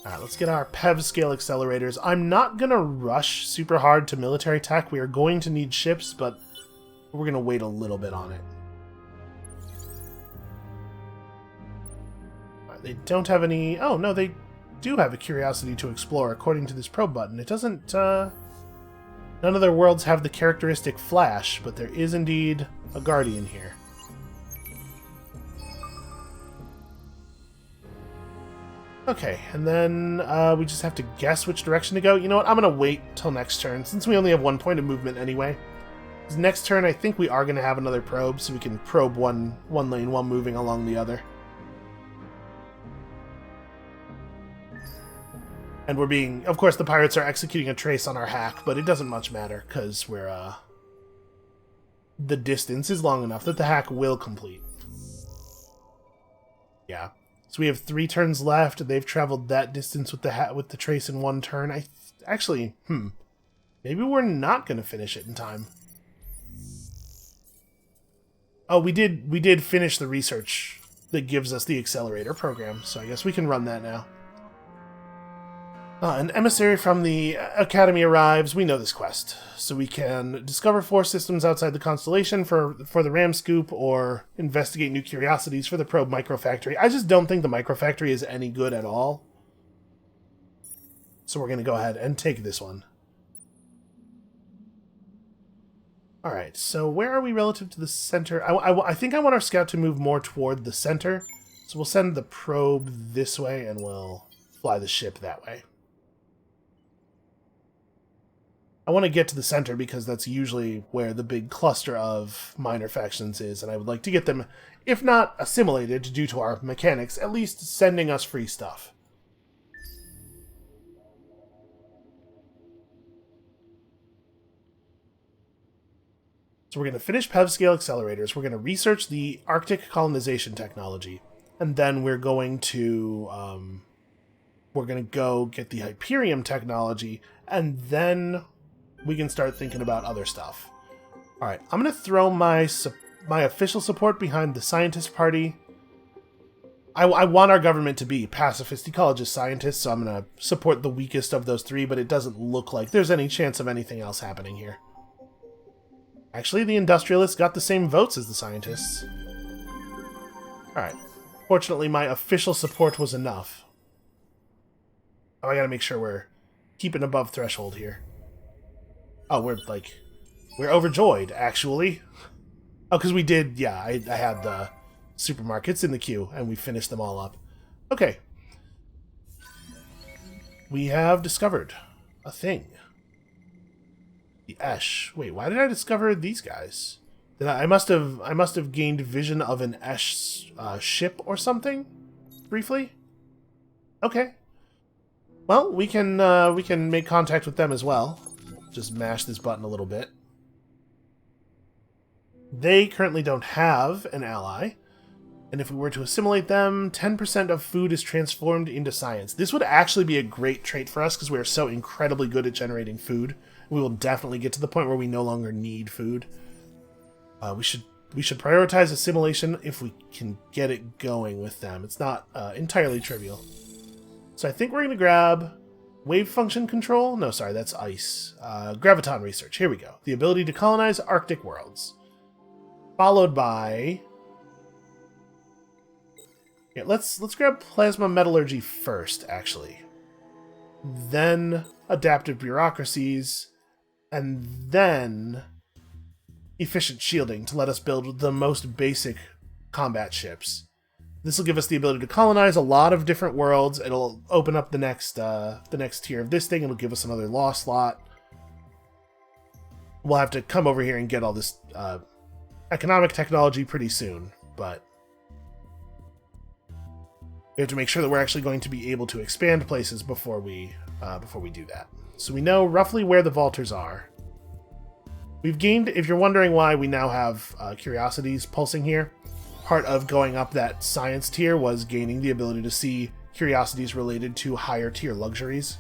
Alright, let's get our PEV scale accelerators. I'm not going to rush super hard to military tech. We are going to need ships, but we're going to wait a little bit on it. Right, they don't have any... Oh, no, they do have a curiosity to explore, according to this probe button. It doesn't... None of their worlds have the characteristic flash, but there is indeed a Guardian here. Okay, and then we just have to guess which direction to go. You know what? I'm going to wait till next turn, since we only have 1 point of movement anyway. Next turn, I think we are going to have another probe, so we can probe one lane while moving along the other. And we're being... Of course, the pirates are executing a trace on our hack, but it doesn't much matter, because we're, the distance is long enough that the hack will complete. Yeah. So we have 3 turns left, and they've traveled that distance with the trace in 1 turn. Actually, maybe we're not going to finish it in time. Oh, we did finish the research that gives us the accelerator program, so I guess we can run that now. An emissary from the Academy arrives. We know this quest. So we can discover 4 systems outside the constellation for the Ram Scoop, or investigate new curiosities for the probe microfactory. I just don't think the microfactory is any good at all. So we're going to go ahead and take this one. Alright, so where are we relative to the center? I think I want our scout to move more toward the center. So we'll send the probe this way, and we'll fly the ship that way. I want to get to the center because that's usually where the big cluster of minor factions is, and I would like to get them, if not assimilated due to our mechanics, at least sending us free stuff. So we're going to finish PEV scale accelerators, we're going to research the Arctic colonization technology, and then we're going to go get the Hyperium technology, and then we can start thinking about other stuff. Alright, I'm going to throw my official support behind the scientist party. I want our government to be pacifist ecologist scientists, so I'm going to support the weakest of those 3, but it doesn't look like there's any chance of anything else happening here. Actually, the industrialists got the same votes as the scientists. Alright. Fortunately, my official support was enough. Oh, I gotta make sure we're keeping above threshold here. Oh, we're overjoyed, actually. Oh, because we did, yeah, I had the supermarkets in the queue, and we finished them all up. Okay. We have discovered a thing. The Esh. Wait, why did I discover these guys? I must have gained vision of an Esh ship or something? Briefly? Okay. Well, we can make contact with them as well. Just mash this button a little bit. They currently don't have an ally, and if we were to assimilate them, 10% of food is transformed into science. This would actually be a great trait for us because we are so incredibly good at generating food. We will definitely get to the point where we no longer need food. We should prioritize assimilation if we can get it going with them. It's not entirely trivial. So I think we're going to grab wave function control. No, sorry, that's ice. Graviton research. Here we go. The ability to colonize Arctic worlds. Followed by... Yeah, let's grab plasma metallurgy first, actually. Then adaptive bureaucracies. And then efficient shielding to let us build the most basic combat ships. This will give us the ability to colonize a lot of different worlds. It'll open up the next tier of this thing. It'll give us another law slot. We'll have to come over here and get all this economic technology pretty soon, but we have to make sure that we're actually going to be able to expand places before we do that. So we know roughly where the vaulters are. We've gained, if you're wondering why we now have curiosities pulsing here, part of going up that science tier was gaining the ability to see curiosities related to higher tier luxuries.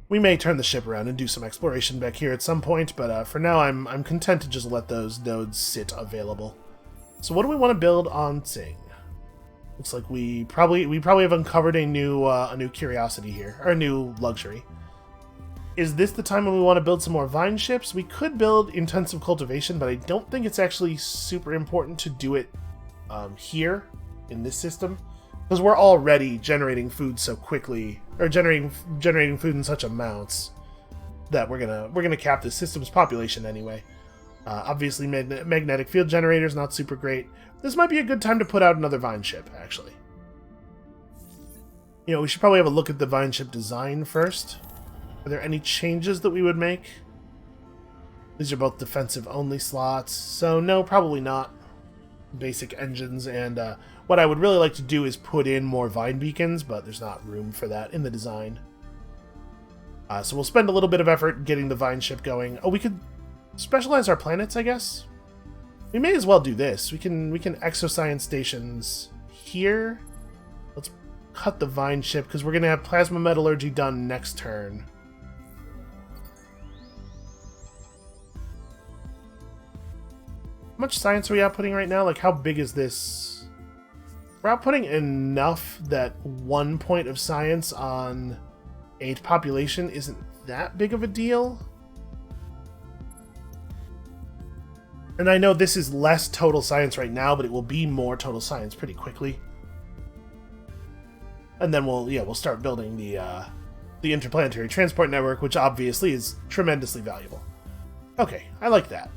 We may turn the ship around and do some exploration back here at some point, but for now I'm content to just let those nodes sit available. So what do we want to build on Tsing? Looks like we probably have uncovered a new curiosity here, or a new luxury. Is this the time when we want to build some more vine ships? We could build intensive cultivation, but I don't think it's actually super important to do it here in this system, because we're already generating food so quickly, or generating food in such amounts that we're gonna cap this system's population anyway. Obviously, magnetic field generators not super great. This might be a good time to put out another vine ship, actually. You know, we should probably have a look at the vine ship design first. Are there any changes that we would make? These are both defensive-only slots, so no, probably not. Basic engines, and what I would really like to do is put in more vine beacons, but there's not room for that in the design. So we'll spend a little bit of effort getting the vine ship going. Oh, we could specialize our planets, I guess? We may as well do this. We can exoscience stations here. Let's cut the vine ship, because we're going to have plasma metallurgy done next turn. How much science are we outputting right now? Like, how big is this? We're outputting enough that 1 point of science on 8 population isn't that big of a deal. And I know this is less total science right now, but it will be more total science pretty quickly. And then we'll start building the interplanetary transport network, which obviously is tremendously valuable. Okay, I like that.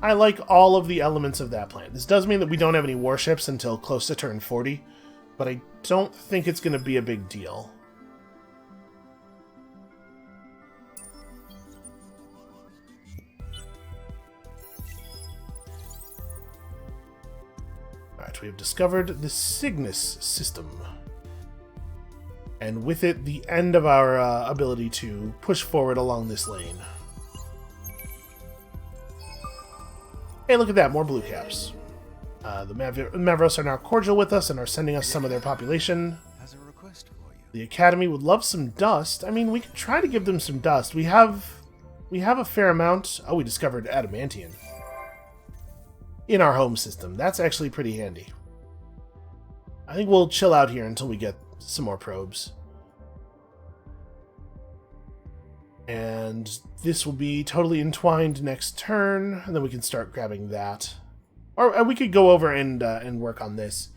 I like all of the elements of that plan. This does mean that we don't have any warships until close to turn 40, but I don't think it's going to be a big deal. Alright, we have discovered the Cygnus system. And with it, the end of our ability to push forward along this lane. Hey, look at that, more blue caps. The Mavros are now cordial with us and are sending us some of their population. Has a request for you. The Academy would love some dust. I mean, we could try to give them some dust. We have a fair amount. Oh, we discovered adamantium in our home system. That's actually pretty handy. I think we'll chill out here until we get some more probes. And this will be totally entwined next turn, and then we can start grabbing that. Or we could go over and work on this.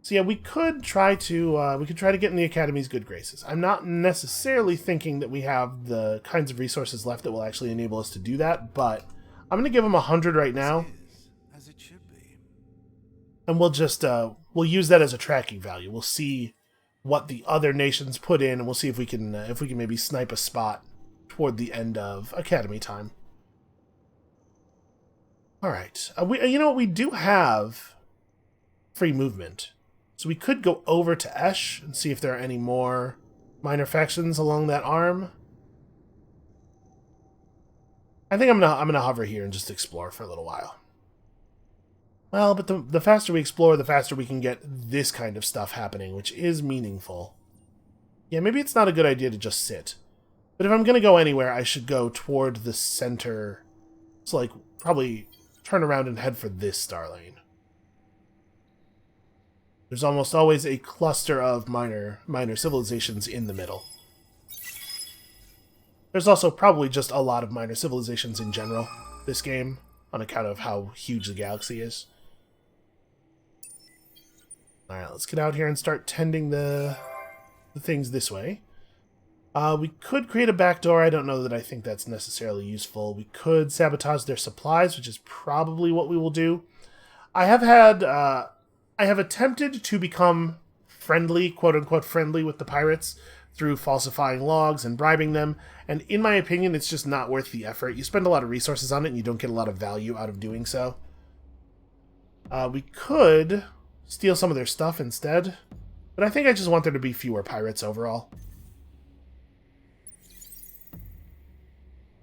So yeah, we could try to get in the Academy's good graces. I'm not necessarily thinking that we have the kinds of resources left that will actually enable us to do that, but I'm going to give them 100 right now. As it should be. And we'll just we'll use that as a tracking value. We'll see what the other nations put in, and we'll see if we can maybe snipe a spot toward the end of Academy time. All right, you know what, we do have free movement, so we could go over to Esh and see if there are any more minor factions along that arm. I think I'm gonna hover here and just explore for a little while. Well, but the faster we explore, the faster we can get this kind of stuff happening, which is meaningful. Yeah, maybe it's not a good idea to just sit. But if I'm going to go anywhere, I should go toward the center. So, like, probably turn around and head for this star lane. There's almost always a cluster of minor civilizations in the middle. There's also probably just a lot of minor civilizations in general this game, on account of how huge the galaxy is. Alright, let's get out here and start tending the things this way. We could create a backdoor. I don't know that I think that's necessarily useful. We could sabotage their supplies, which is probably what we will do. I have attempted to become friendly, quote-unquote friendly, with the pirates through falsifying logs and bribing them, and in my opinion, it's just not worth the effort. You spend a lot of resources on it, and you don't get a lot of value out of doing so. We could steal some of their stuff instead, but I think I just want there to be fewer pirates overall.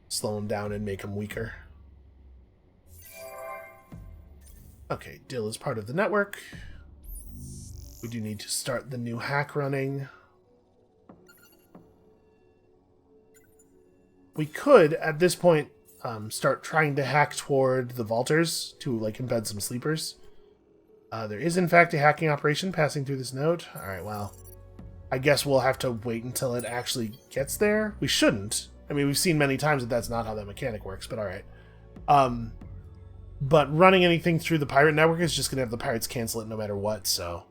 Slow them down and make them weaker. Okay, Dill is part of the network. We do need to start the new hack running. We could, at this point, start trying to hack toward the vaulters to, like, embed some sleepers. There is, in fact, a hacking operation passing through this node. Alright, well, I guess we'll have to wait until it actually gets there. We shouldn't. I mean, we've seen many times that that's not how that mechanic works, but alright. But running anything through the pirate network is just going to have the pirates cancel it no matter what, so...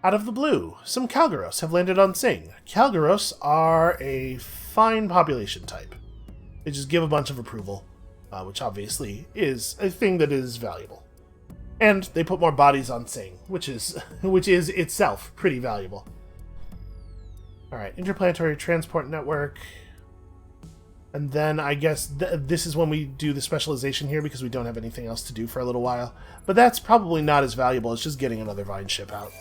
Out of the blue, some Kalgaros have landed on Sing. Kalgaros are a fine population type. They just give a bunch of approval, which obviously is a thing that is valuable. And they put more bodies on Sing, which is itself pretty valuable. Alright, interplanetary transport network. And then I guess this is when we do the specialization here because we don't have anything else to do for a little while. But that's probably not as valuable as just getting another Vine ship out.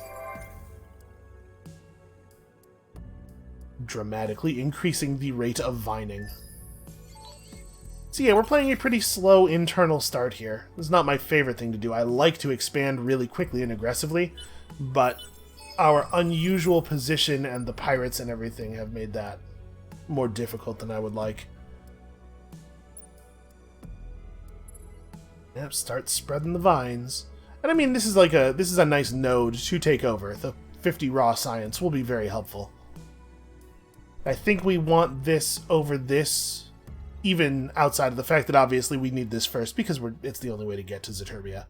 Dramatically increasing the rate of vining. So yeah, we're playing a pretty slow internal start here. This is not my favorite thing to do. I like to expand really quickly and aggressively, but our unusual position and the pirates and everything have made that more difficult than I would like. Yep, start spreading the vines. And I mean, this is a nice node to take over. The 50 raw science will be very helpful. I think we want this over this, even outside of the fact that obviously we need this first because it's the only way to get to Zeturbia.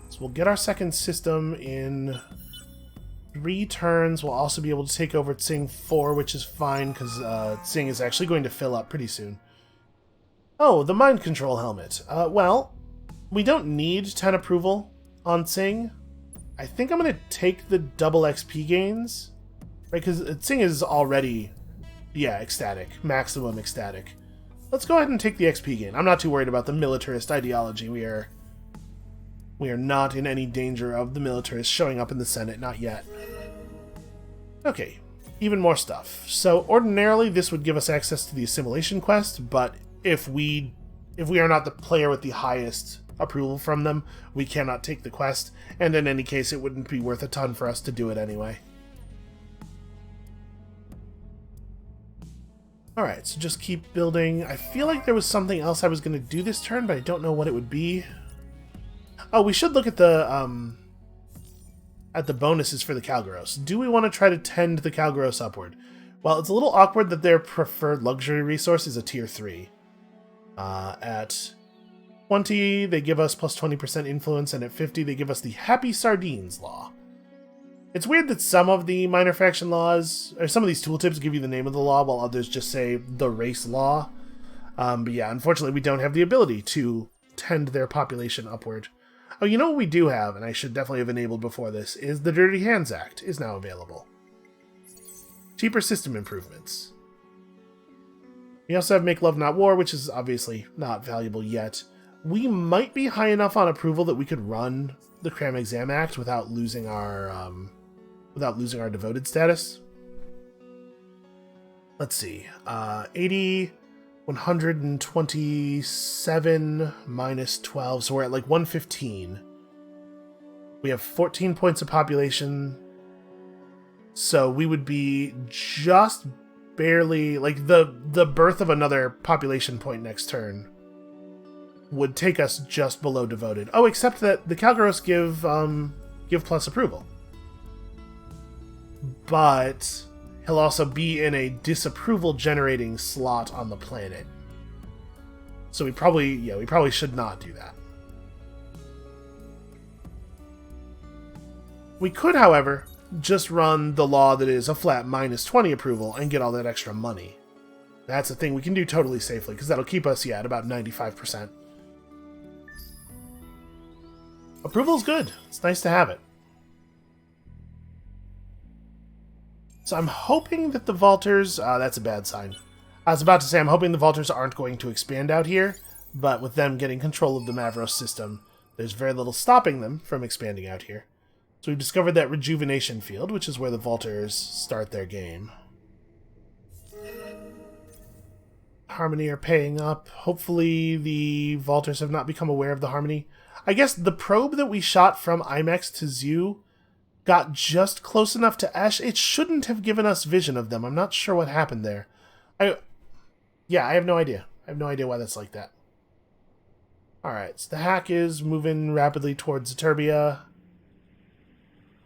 So we'll get our second system in 3 turns. We'll also be able to take over Tsing 4, which is fine because Tsing is actually going to fill up pretty soon. Oh, the mind control helmet. Well, we don't need 10 approval on Tsing. I think I'm going to take the double XP gains. Right, because Tsing is already, yeah, ecstatic. Maximum ecstatic. Let's go ahead and take the XP gain. I'm not too worried about the militarist ideology. We are not in any danger of the militarists showing up in the Senate. Not yet. Okay, even more stuff. So ordinarily this would give us access to the assimilation quest, but if we are not the player with the highest approval from them, we cannot take the quest, and in any case it wouldn't be worth a ton for us to do it anyway. Alright, so just keep building. I feel like there was something else I was going to do this turn, but I don't know what it would be. Oh, we should look at the bonuses for the Kalgaros. Do we want to try to tend the Kalgaros upward? Well, it's a little awkward that their preferred luxury resource is a tier 3. At 20, they give us plus 20% influence, and at 50, they give us the Happy Sardines law. It's weird that some of the minor faction laws, or some of these tooltips give you the name of the law, while others just say the race law. But yeah, unfortunately, we don't have the ability to tend their population upward. Oh, you know what we do have, and I should definitely have enabled before this, is the Dirty Hands Act is now available. Cheaper system improvements. We also have Make Love Not War, which is obviously not valuable yet. We might be high enough on approval that we could run the Cram Exam Act without losing our devoted status. Let's see. 80, 127 minus 12, so we're at like 115. We have 14 points of population, so we would be just barely, like, the birth of another population point next turn would take us just below devoted. Oh, except that the Kalgaros give plus approval. But he'll also be in a disapproval generating slot on the planet. So we probably should not do that. We could, however, just run the law that is a flat minus 20 approval and get all that extra money. That's a thing we can do totally safely, because that'll keep us, at about 95%. Approval's good. It's nice to have it. So I'm hoping that the Vaulters... that's a bad sign. I was about to say I'm hoping the Vaulters aren't going to expand out here, but with them getting control of the Mavros system, there's very little stopping them from expanding out here. So we've discovered that rejuvenation field, which is where the Vaulters start their game. Harmony are paying up. Hopefully the Vaulters have not become aware of the Harmony. I guess the probe that we shot from IMEX to Zoo got just close enough to Ash. It shouldn't have given us vision of them. I'm not sure what happened there. I have no idea. I have no idea why that's like that. Alright, so the hack is moving rapidly towards Zeturbia.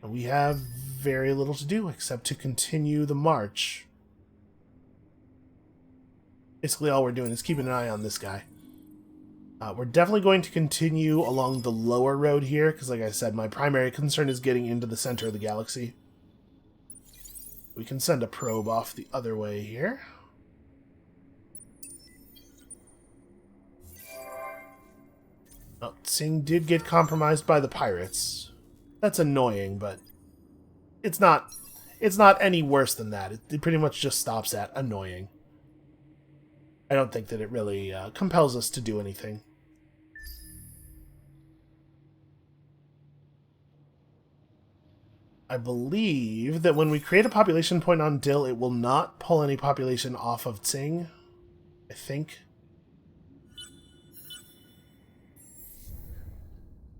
And we have very little to do except to continue the march. Basically all we're doing is keeping an eye on this guy. We're definitely going to continue along the lower road here, because like I said, my primary concern is getting into the center of the galaxy. We can send a probe off the other way here. Oh, Singh did get compromised by the pirates. That's annoying, but it's not any worse than that. It pretty much just stops at annoying. I don't think that it really compels us to do anything. I believe that when we create a population point on Dill, it will not pull any population off of Tsing. I think.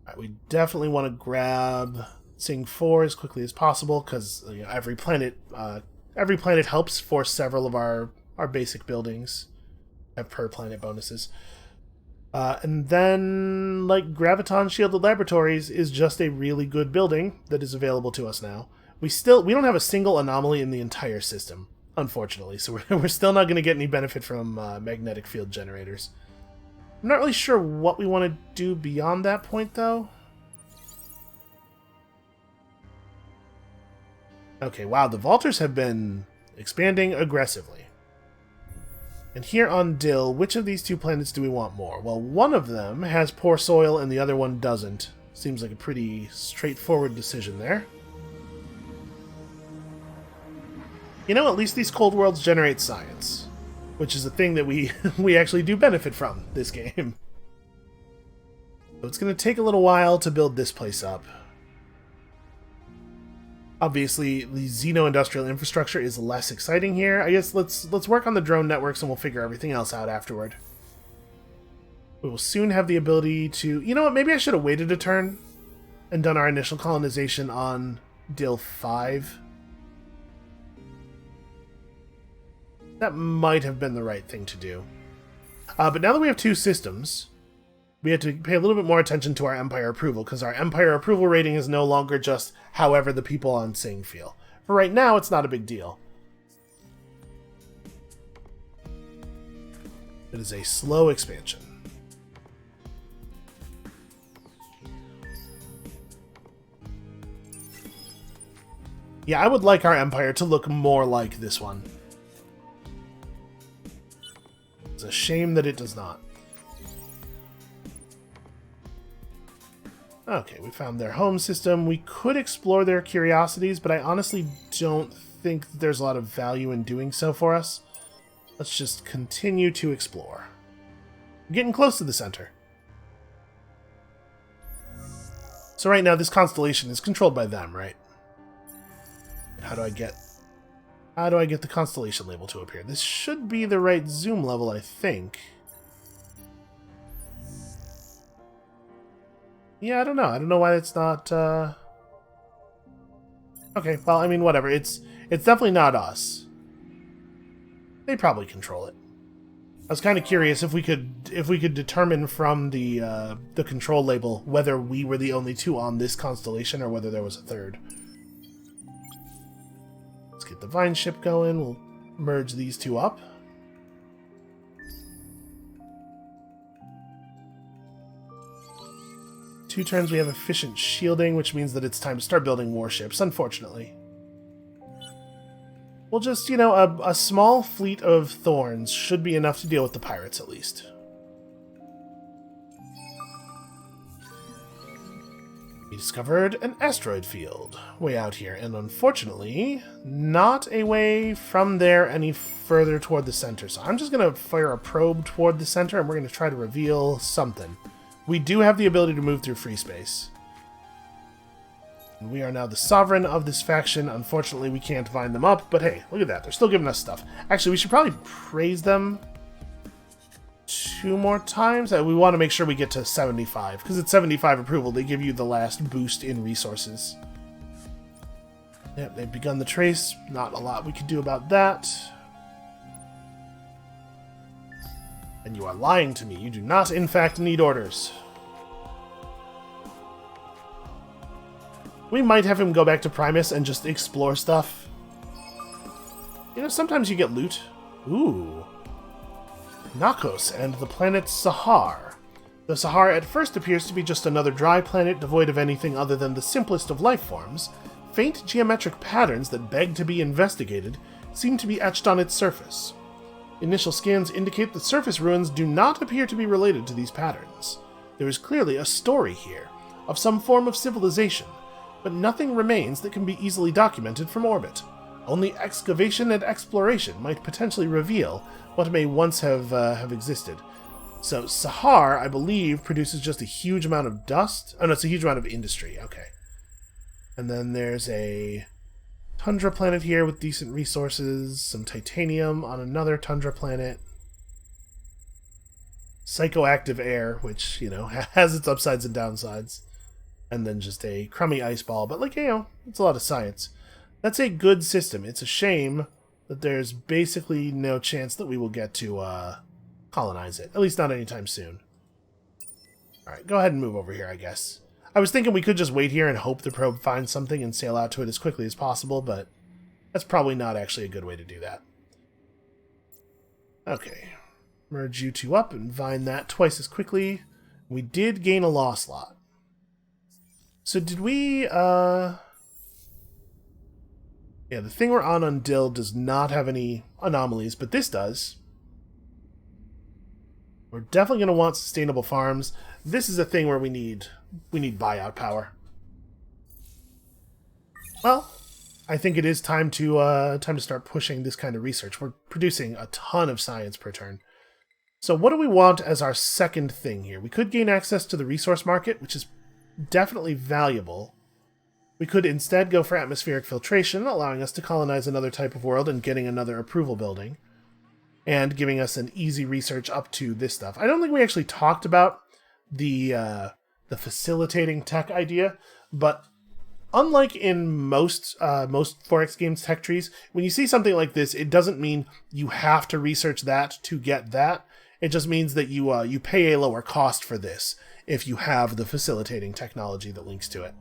Alright, we definitely want to grab Tsing 4 as quickly as possible, because every planet helps for several of our basic buildings. Have per planet bonuses. And then, like, Graviton Shielded Laboratories is just a really good building that is available to us now. We don't have a single anomaly in the entire system, unfortunately, so we're still not going to get any benefit from magnetic field generators. I'm not really sure what we want to do beyond that point, though. Okay, wow, the Vaulters have been expanding aggressively. And here on Dill, which of these two planets do we want more? Well, one of them has poor soil and the other one doesn't. Seems like a pretty straightforward decision there. At least these cold worlds generate science, which is a thing that we actually do benefit from this game. So it's going to take a little while to build this place up. Obviously, the Xeno-industrial infrastructure is less exciting here. I guess let's work on the drone networks and we'll figure everything else out afterward. We will soon have the ability to... You know what, maybe I should have waited a turn and done our initial colonization on Dill 5. That might have been the right thing to do. But now that we have two systems, we have to pay a little bit more attention to our Empire approval, because our Empire approval rating is no longer just however the people on Sing feel. For right now, it's not a big deal. It is a slow expansion. Yeah, I would like our Empire to look more like this one. It's a shame that it does not. Okay, we found their home system. We could explore their curiosities, but I honestly don't think that there's a lot of value in doing so for us. Let's just continue to explore. We're getting close to the center. So right now, this constellation is controlled by them, right? How do I get the constellation label to appear? This should be the right zoom level, I think. Yeah, I don't know. I don't know why it's not, Okay, well, I mean, whatever. It's definitely not us. They probably control it. I was kind of curious if we could determine from the control label whether we were the only two on this constellation or whether there was a third. Let's get the Vine ship going. We'll merge these two up. 2 turns we have efficient shielding, which means that it's time to start building warships, unfortunately. We'll just, you know, a small fleet of thorns should be enough to deal with the pirates, at least. We discovered an asteroid field way out here, and unfortunately, not a way from there any further toward the center. So I'm just going to fire a probe toward the center, and we're going to try to reveal something. We do have the ability to move through free space. And we are now the sovereign of this faction. Unfortunately, we can't vine them up, but hey, look at that. They're still giving us stuff. Actually, we should probably praise them 2 more times. We want to make sure we get to 75, because at 75 approval, they give you the last boost in resources. Yep, they've begun the trace. Not a lot we could do about that. And you are lying to me. You do not, in fact, need orders. We might have him go back to Primus and just explore stuff. You know, sometimes you get loot. Ooh. Nakos and the planet Sahar. The Sahar at first appears to be just another dry planet devoid of anything other than the simplest of life forms. Faint geometric patterns that beg to be investigated seem to be etched on its surface. Initial scans indicate the surface ruins do not appear to be related to these patterns. There is clearly a story here, of some form of civilization, but nothing remains that can be easily documented from orbit. Only excavation and exploration might potentially reveal what may once have existed. So Sahar, I believe, produces just a huge amount of dust. Oh no, it's a huge amount of industry. Okay. And then there's a tundra planet here with decent resources, some titanium on another tundra planet. Psychoactive air, which, you know, has its upsides and downsides. And then just a crummy ice ball, but like, you know, it's a lot of science. That's a good system. It's a shame that there's basically no chance that we will get to colonize it. At least not anytime soon. Alright, go ahead and move over here, I guess. I was thinking we could just wait here and hope the probe finds something and sail out to it as quickly as possible, but that's probably not actually a good way to do that. Okay. Merge you two up and vine that twice as quickly. We did gain a law slot. So did we, yeah, the thing we're on Dill does not have any anomalies, but this does. We're definitely going to want sustainable farms. This is a thing where we need buyout power. Well, I think it is time to start pushing this kind of research. We're producing a ton of science per turn. So what do we want as our second thing here? We could gain access to the resource market, which is definitely valuable. We could instead go for atmospheric filtration, allowing us to colonize another type of world and getting another approval building, and giving us an easy research up to this stuff. I don't think we actually talked about the facilitating tech idea, but unlike in most 4X games tech trees, when you see something like this, it doesn't mean you have to research that to get that. It just means that you pay a lower cost for this if you have the facilitating technology that links to it.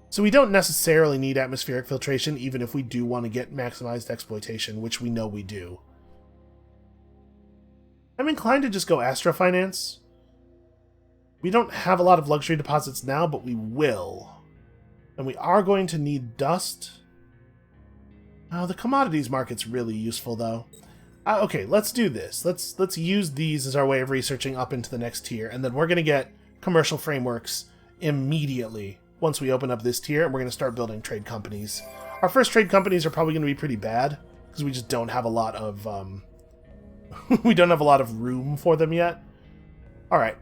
So we don't necessarily need atmospheric filtration, even if we do want to get maximized exploitation, which we know we do. I'm inclined to just go astrofinance. We don't have a lot of luxury deposits now, but we will. And we are going to need dust. Oh, the commodities market's really useful, though. Okay, let's do this. Let's use these as our way of researching up into the next tier, and then we're going to get commercial frameworks immediately once we open up this tier, and we're going to start building trade companies. Our first trade companies are probably going to be pretty bad, because we just don't have a lot of we don't have a lot of room for them yet. Alright,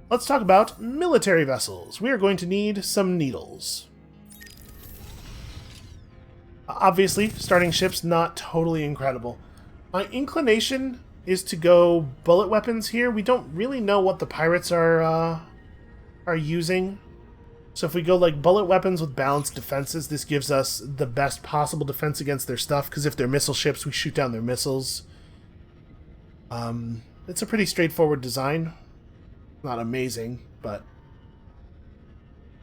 let's talk about military vessels. We are going to need some needles. Obviously, starting ships not totally incredible. My inclination is to go bullet weapons here. We don't really know what the pirates are using. So if we go like bullet weapons with balanced defenses, this gives us the best possible defense against their stuff, because if they're missile ships, we shoot down their missiles. It's a pretty straightforward design. Not amazing, but...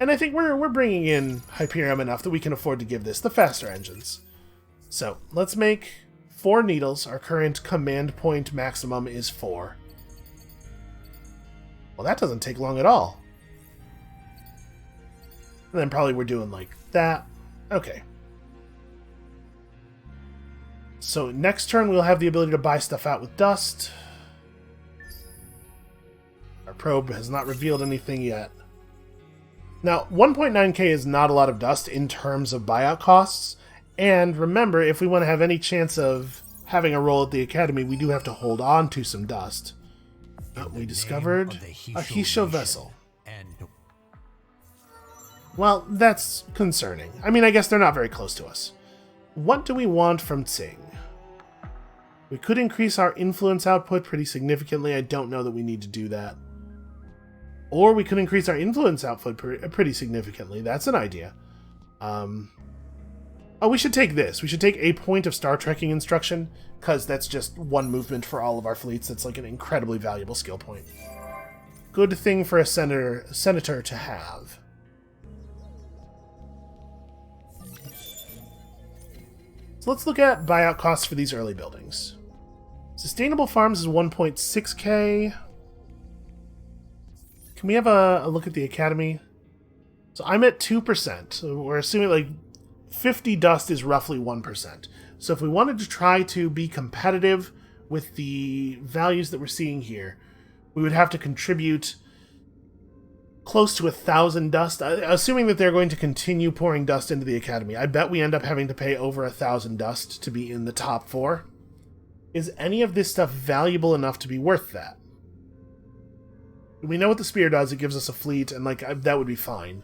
And I think we're bringing in Hyperium enough that we can afford to give this the faster engines. So, let's make 4 needles. Our current command point maximum is 4. Well, that doesn't take long at all. And then probably we're doing like that. Okay. So next turn we'll have the ability to buy stuff out with dust. Our probe has not revealed anything yet. Now, 1.9k is not a lot of dust in terms of buyout costs. And remember, if we want to have any chance of having a role at the Academy, we do have to hold on to some dust. We discovered a Hisho vessel. Well, that's concerning. I mean, I guess they're not very close to us. What do we want from Tsing? We could increase our influence output pretty significantly. I don't know that we need to do that. Or we could increase our influence output pretty significantly. That's an idea. Oh, we should take this. We should take a point of star trekking instruction, because that's just one movement for all of our fleets. That's like an incredibly valuable skill point. Good thing for a senator to have. So let's look at buyout costs for these early buildings. Sustainable farms is 1.6k. Can we have a look at the Academy? So I'm at 2%. So we're assuming like 50 dust is roughly 1%. So if we wanted to try to be competitive with the values that we're seeing here, we would have to contribute close to 1,000 dust, assuming that they're going to continue pouring dust into the Academy. I bet we end up having to pay over 1,000 dust to be in the top 4. Is any of this stuff valuable enough to be worth that? We know what the spear does. It gives us a fleet, and like that would be fine.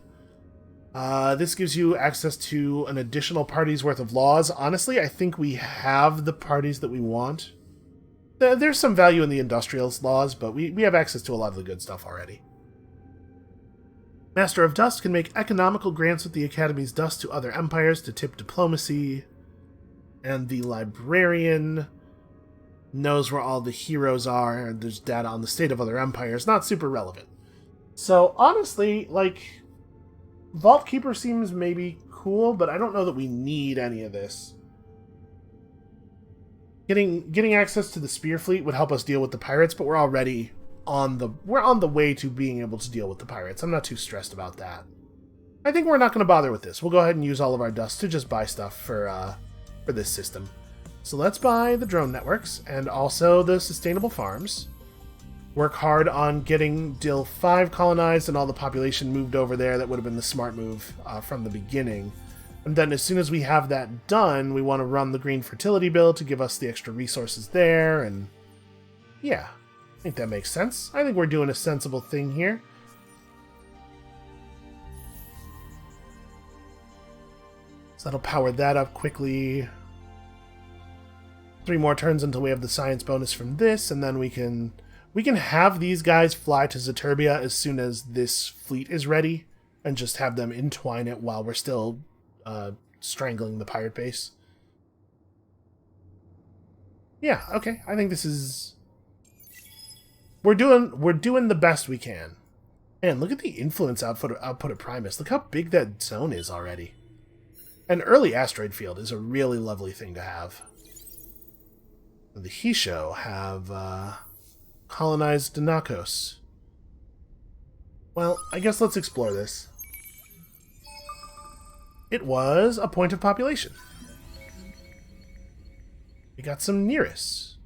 This gives you access to an additional party's worth of laws. Honestly, I think we have the parties that we want. There's some value in the industrials laws, but we have access to a lot of the good stuff already. Master of Dust can make economical grants with the Academy's dust to other empires to tip diplomacy. And the Librarian knows where all the heroes are, and there's data on the state of other empires. Not super relevant. So, honestly, like, Vault Keeper seems maybe cool, but I don't know that we need any of this. Getting access to the Spear Fleet would help us deal with the pirates, but we're already on the way to being able to deal with the pirates. I'm not too stressed about that. I think we're not going to bother with this. We'll go ahead and use all of our dust to just buy stuff for this system. So let's buy the drone networks and also the sustainable farms. Work hard on getting Dill 5 colonized and all the population moved over there. That would have been the smart move from the beginning. And then as soon as we have that done, we want to run the green fertility bill to give us the extra resources there. And yeah, I think that makes sense. I think we're doing a sensible thing here. So that'll power that up quickly. 3 more turns until we have the science bonus from this, and then we can have these guys fly to Zeturbia as soon as this fleet is ready, and just have them entwine it while we're still strangling the pirate base. Yeah, okay. I think this is... We're doing the best we can. Man, look at the influence output of Primus. Look how big that zone is already. An early asteroid field is a really lovely thing to have. The Hisho have colonized Danakos. Well, I guess let's explore this. It was a point of population. We got some Nearest.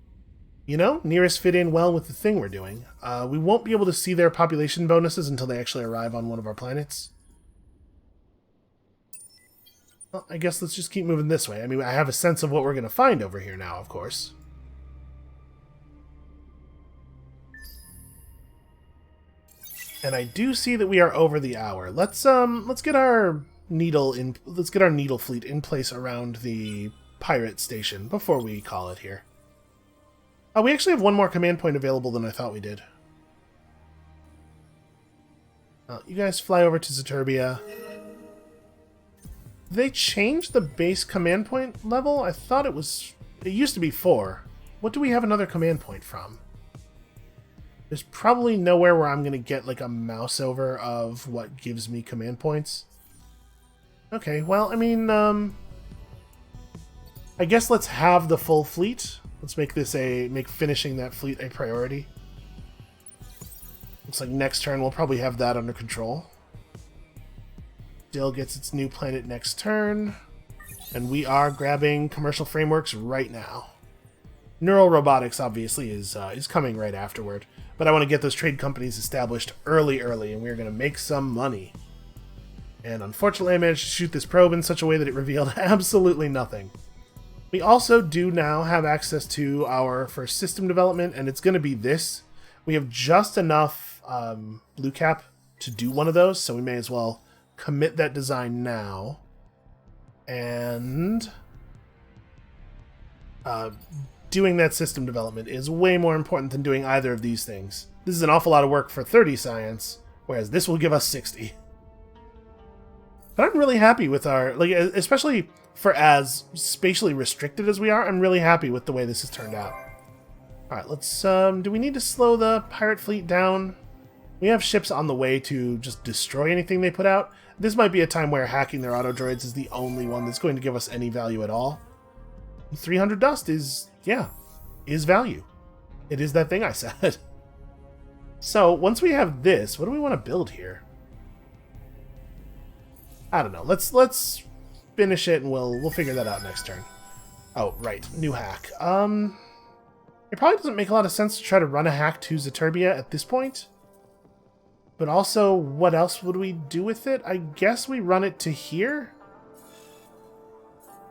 You know, Nearest fit in well with the thing we're doing. We won't be able to see their population bonuses until they actually arrive on one of our planets. Well, I guess let's just keep moving this way. I mean, I have a sense of what we're going to find over here now, of course. And I do see that we are over the hour. Let's get our needle fleet in place around the pirate station before we call it here. We actually have one more command point available than I thought we did. You guys fly over to Zeturbia. They changed the base command point level? I thought it used to be 4. What do we have another command point from? There's probably nowhere where I'm going to get like a mouse over of what gives me command points. Okay, well, I mean, I guess let's have the full fleet. Let's make finishing that fleet a priority. Looks like next turn we'll probably have that under control. Dill gets its new planet next turn. And we are grabbing commercial frameworks right now. Neural robotics, obviously, is coming right afterward. But I want to get those trade companies established early, and we're going to make some money. And unfortunately, I managed to shoot this probe in such a way that it revealed absolutely nothing. We also do now have access to our first system development, and it's going to be this. We have just enough blue cap to do one of those, so we may as well commit that design now. And doing that system development is way more important than doing either of these things. This is an awful lot of work for 30 science, whereas this will give us 60. But I'm really happy with our, like, especially for as spatially restricted as we are, I'm really happy with the way this has turned out. Alright, let's, do we need to slow the pirate fleet down? We have ships on the way to just destroy anything they put out. This might be a time where hacking their auto droids is the only one that's going to give us any value at all. 300 dust is value. It is that thing I said. So, once we have this, what do we want to build here? I don't know. Let's finish it and we'll figure that out next turn. Oh, right. New hack. It probably doesn't make a lot of sense to try to run a hack to Zaturbia at this point. But also, what else would we do with it? I guess we run it to here?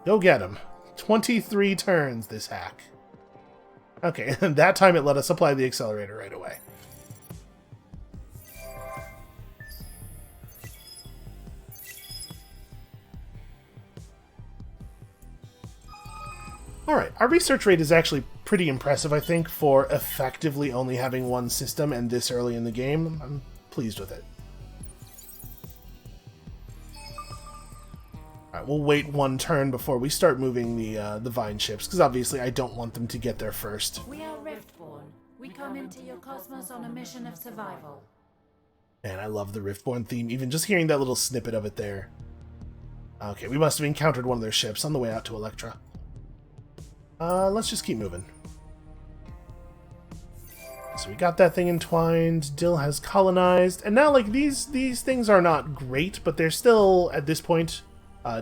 Go get him. 23 turns, this hack. Okay, and that time it let us apply the accelerator right away. Alright, our research rate is actually pretty impressive, I think, for effectively only having one system and this early in the game. I'm pleased with it. Alright, we'll wait one turn before we start moving the Vine ships, because obviously I don't want them to get there first. We are Riftborn. We come into your cosmos on a mission of survival. Man, I love the Riftborn theme, even just hearing that little snippet of it there. Okay, we must have encountered one of their ships on the way out to Electra. Let's just keep moving. So we got that thing entwined, Dill has colonized, and now, like, these things are not great, but they're still, at this point,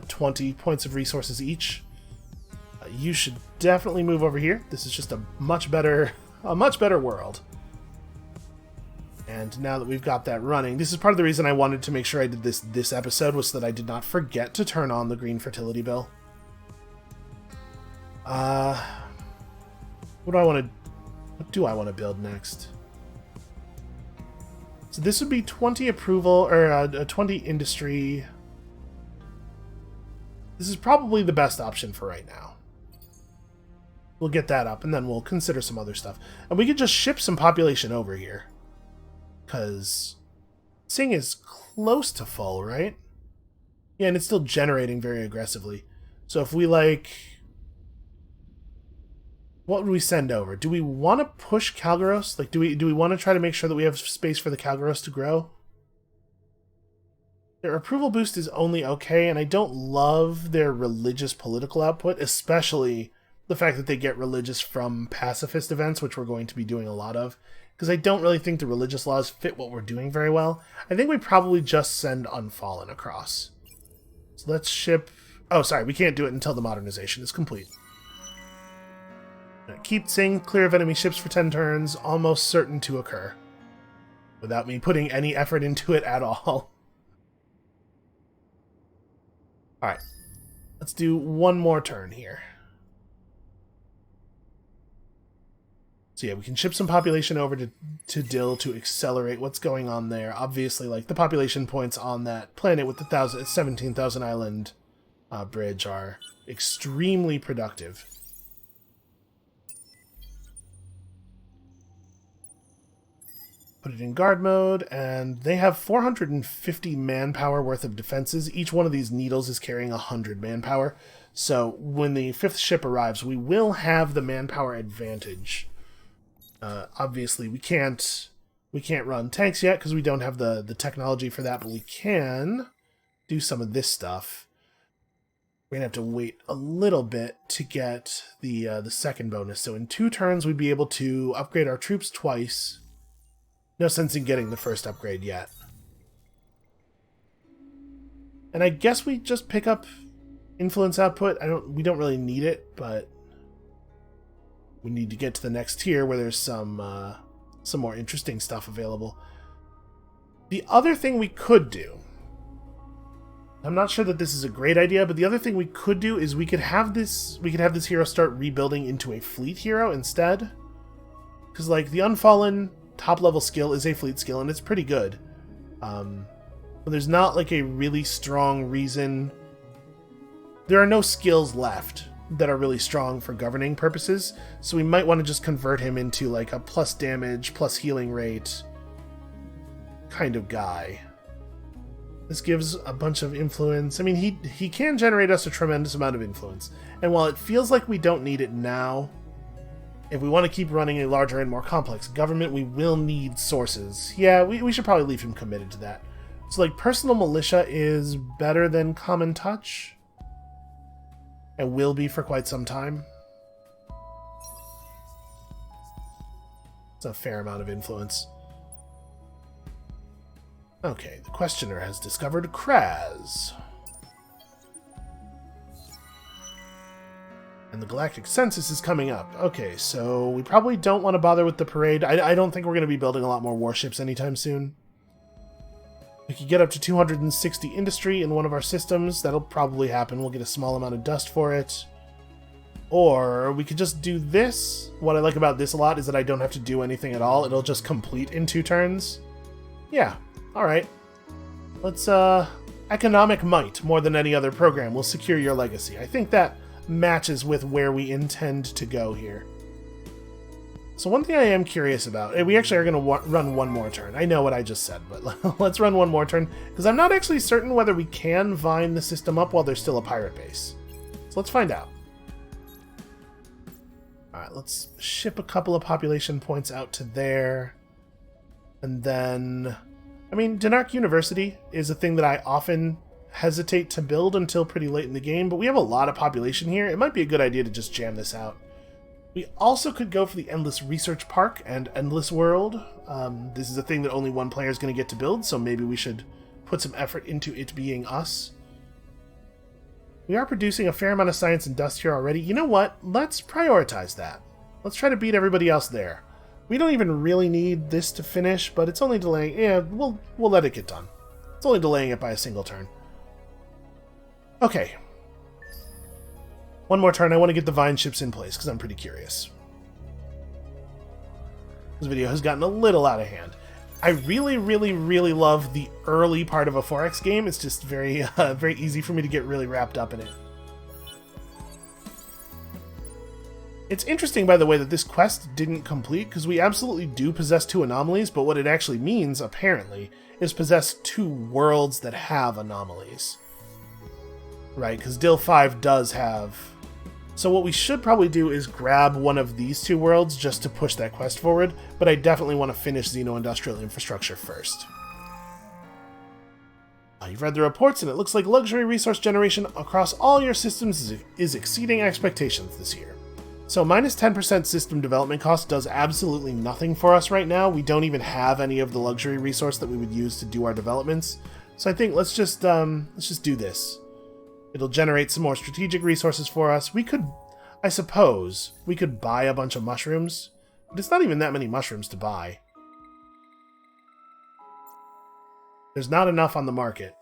20 points of resources each. You should definitely move over here. This is just a much better world. And now that we've got that running, this is part of the reason I wanted to make sure I did this episode, was so that I did not forget to turn on the green fertility bill. What do I want to build next? So this would be 20 approval, or 20 industry. This is probably the best option for right now. We'll get that up, and then we'll consider some other stuff. And we could just ship some population over here. Because Sing is close to full, right? Yeah, and it's still generating very aggressively. So if we, like... What would we send over? Do we want to push Calgaros? Like, do we want to try to make sure that we have space for the Calgaros to grow? Their approval boost is only okay, and I don't love their religious political output, especially the fact that they get religious from pacifist events, which we're going to be doing a lot of, because I don't really think the religious laws fit what we're doing very well. I think we probably just send Unfallen across. So let's ship... Oh, sorry, we can't do it until the modernization is complete. Keep Sing clear of enemy ships for 10 turns, almost certain to occur. Without me putting any effort into it at all. Alright. Let's do one more turn here. So yeah, we can ship some population over to Dill to accelerate what's going on there. Obviously, like, the population points on that planet with the 17,000 island bridge are extremely productive. Put it in guard mode, and they have 450 manpower worth of defenses. Each one of these needles is carrying 100 manpower. So when the 5th ship arrives, we will have the manpower advantage. Obviously, we can't run tanks yet because we don't have the technology for that, but we can do some of this stuff. We're gonna have to wait a little bit to get the second bonus. So in 2 turns, we'd be able to upgrade our troops twice. No sense in getting the first upgrade yet. And I guess we just pick up influence output. We don't really need it, but we need to get to the next tier where there's some more interesting stuff available. The other thing we could do, I'm not sure that this is a great idea, but the other thing we could do is we could have this hero start rebuilding into a fleet hero instead. Because, like, the Unfallen top-level skill is a fleet skill, and it's pretty good. But there's not, like, a really strong reason. There are no skills left that are really strong for governing purposes, so we might want to just convert him into, like, a plus damage, plus healing rate kind of guy. This gives a bunch of influence. I mean, he can generate us a tremendous amount of influence. And while it feels like we don't need it now, if we want to keep running a larger and more complex government, we will need sources. Yeah, we should probably leave him committed to that. So, like, personal militia is better than common touch. And will be for quite some time. It's a fair amount of influence. Okay, the questioner has discovered Kraz. And the Galactic Census is coming up. Okay, so we probably don't want to bother with the parade. I don't think we're going to be building a lot more warships anytime soon. We could get up to 260 industry in one of our systems. That'll probably happen. We'll get a small amount of dust for it. Or we could just do this. What I like about this a lot is that I don't have to do anything at all. It'll just complete in 2 turns. Yeah. Alright. Let's, economic might, more than any other program, will secure your legacy. I think that matches with where we intend to go here. So one thing I am curious about, and we actually are going to run one more turn. I know what I just said, but let's run one more turn, because I'm not actually certain whether we can vine the system up while there's still a pirate base. So let's find out. Alright, let's ship a couple of population points out to there. And then, I mean, Denark University is a thing that I often hesitate to build until pretty late in the game, but we have a lot of population here. It might be a good idea to just jam this out. We also could go for the Endless Research Park and Endless World. This is a thing that only one player is going to get to build, so maybe we should put some effort into it being us. We are producing a fair amount of science and dust here already. You know what? Let's prioritize that. Let's try to beat everybody else there. We don't even really need this to finish, but it's only delaying... Yeah, we'll let it get done. It's only delaying it by a single turn. Okay. One more turn. I want to get the vine ships in place, because I'm pretty curious. This video has gotten a little out of hand. I really, really, really love the early part of a 4X game. It's just very, very easy for me to get really wrapped up in it. It's interesting, by the way, that this quest didn't complete, because we absolutely do possess 2 anomalies, but what it actually means, apparently, is possess 2 worlds that have anomalies. Right, because Dill 5 does have... So what we should probably do is grab one of these 2 worlds just to push that quest forward, but I definitely want to finish Xeno-Industrial Infrastructure first. You've read the reports, and it looks like luxury resource generation across all your systems is exceeding expectations this year. So minus 10% system development cost does absolutely nothing for us right now. We don't even have any of the luxury resource that we would use to do our developments. So I think let's just do this. It'll generate some more strategic resources for us. We could, I suppose, we could buy a bunch of mushrooms, but it's not even that many mushrooms to buy. There's not enough on the market.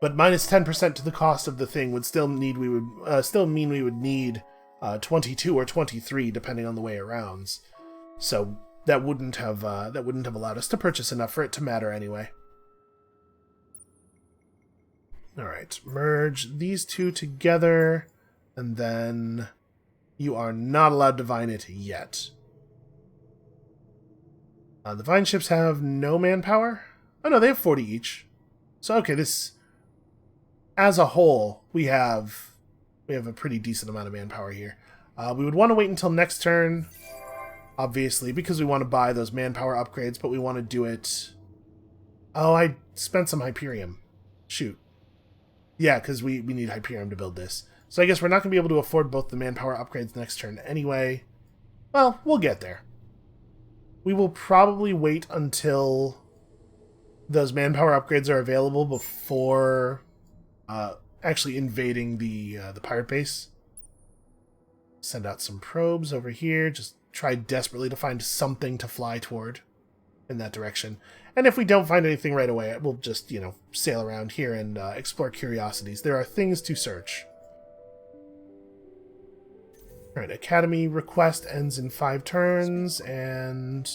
But minus 10% to the cost of the thing would still mean we would need 22 or 23, depending on the way it rounds. So that wouldn't have allowed us to purchase enough for it to matter anyway. Alright, merge these 2 together, and then you are not allowed to vine it yet. The vine ships have no manpower? Oh no, they have 40 each. So okay, this... As a whole, we have a pretty decent amount of manpower here. We would want to wait until next turn, obviously, because we want to buy those manpower upgrades, but we want to do it... Oh, I spent some Hyperium. Shoot. Yeah, because we need Hyperium to build this. So I guess we're not going to be able to afford both the manpower upgrades next turn anyway. Well, we'll get there. We will probably wait until those manpower upgrades are available before actually invading the pirate base. Send out some probes over here. Just try desperately to find something to fly toward in that direction. And if we don't find anything right away, we'll just, sail around here and explore curiosities. There are things to search. Alright, Academy request ends in 5 turns, and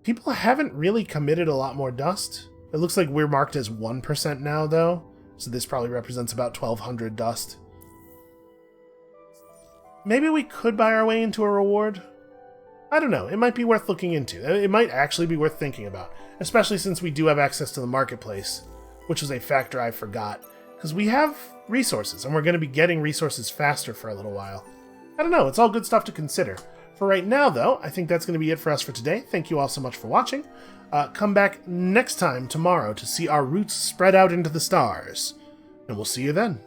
people haven't really committed a lot more dust. It looks like we're marked as 1% now, though, so this probably represents about 1,200 dust. Maybe we could buy our way into a reward? I don't know. It might be worth looking into. It might actually be worth thinking about, especially since we do have access to the marketplace, which was a factor I forgot, because we have resources, and we're going to be getting resources faster for a little while. I don't know. It's all good stuff to consider. For right now, though, I think that's going to be it for us for today. Thank you all so much for watching. Come back next time tomorrow to see our roots spread out into the stars, and we'll see you then.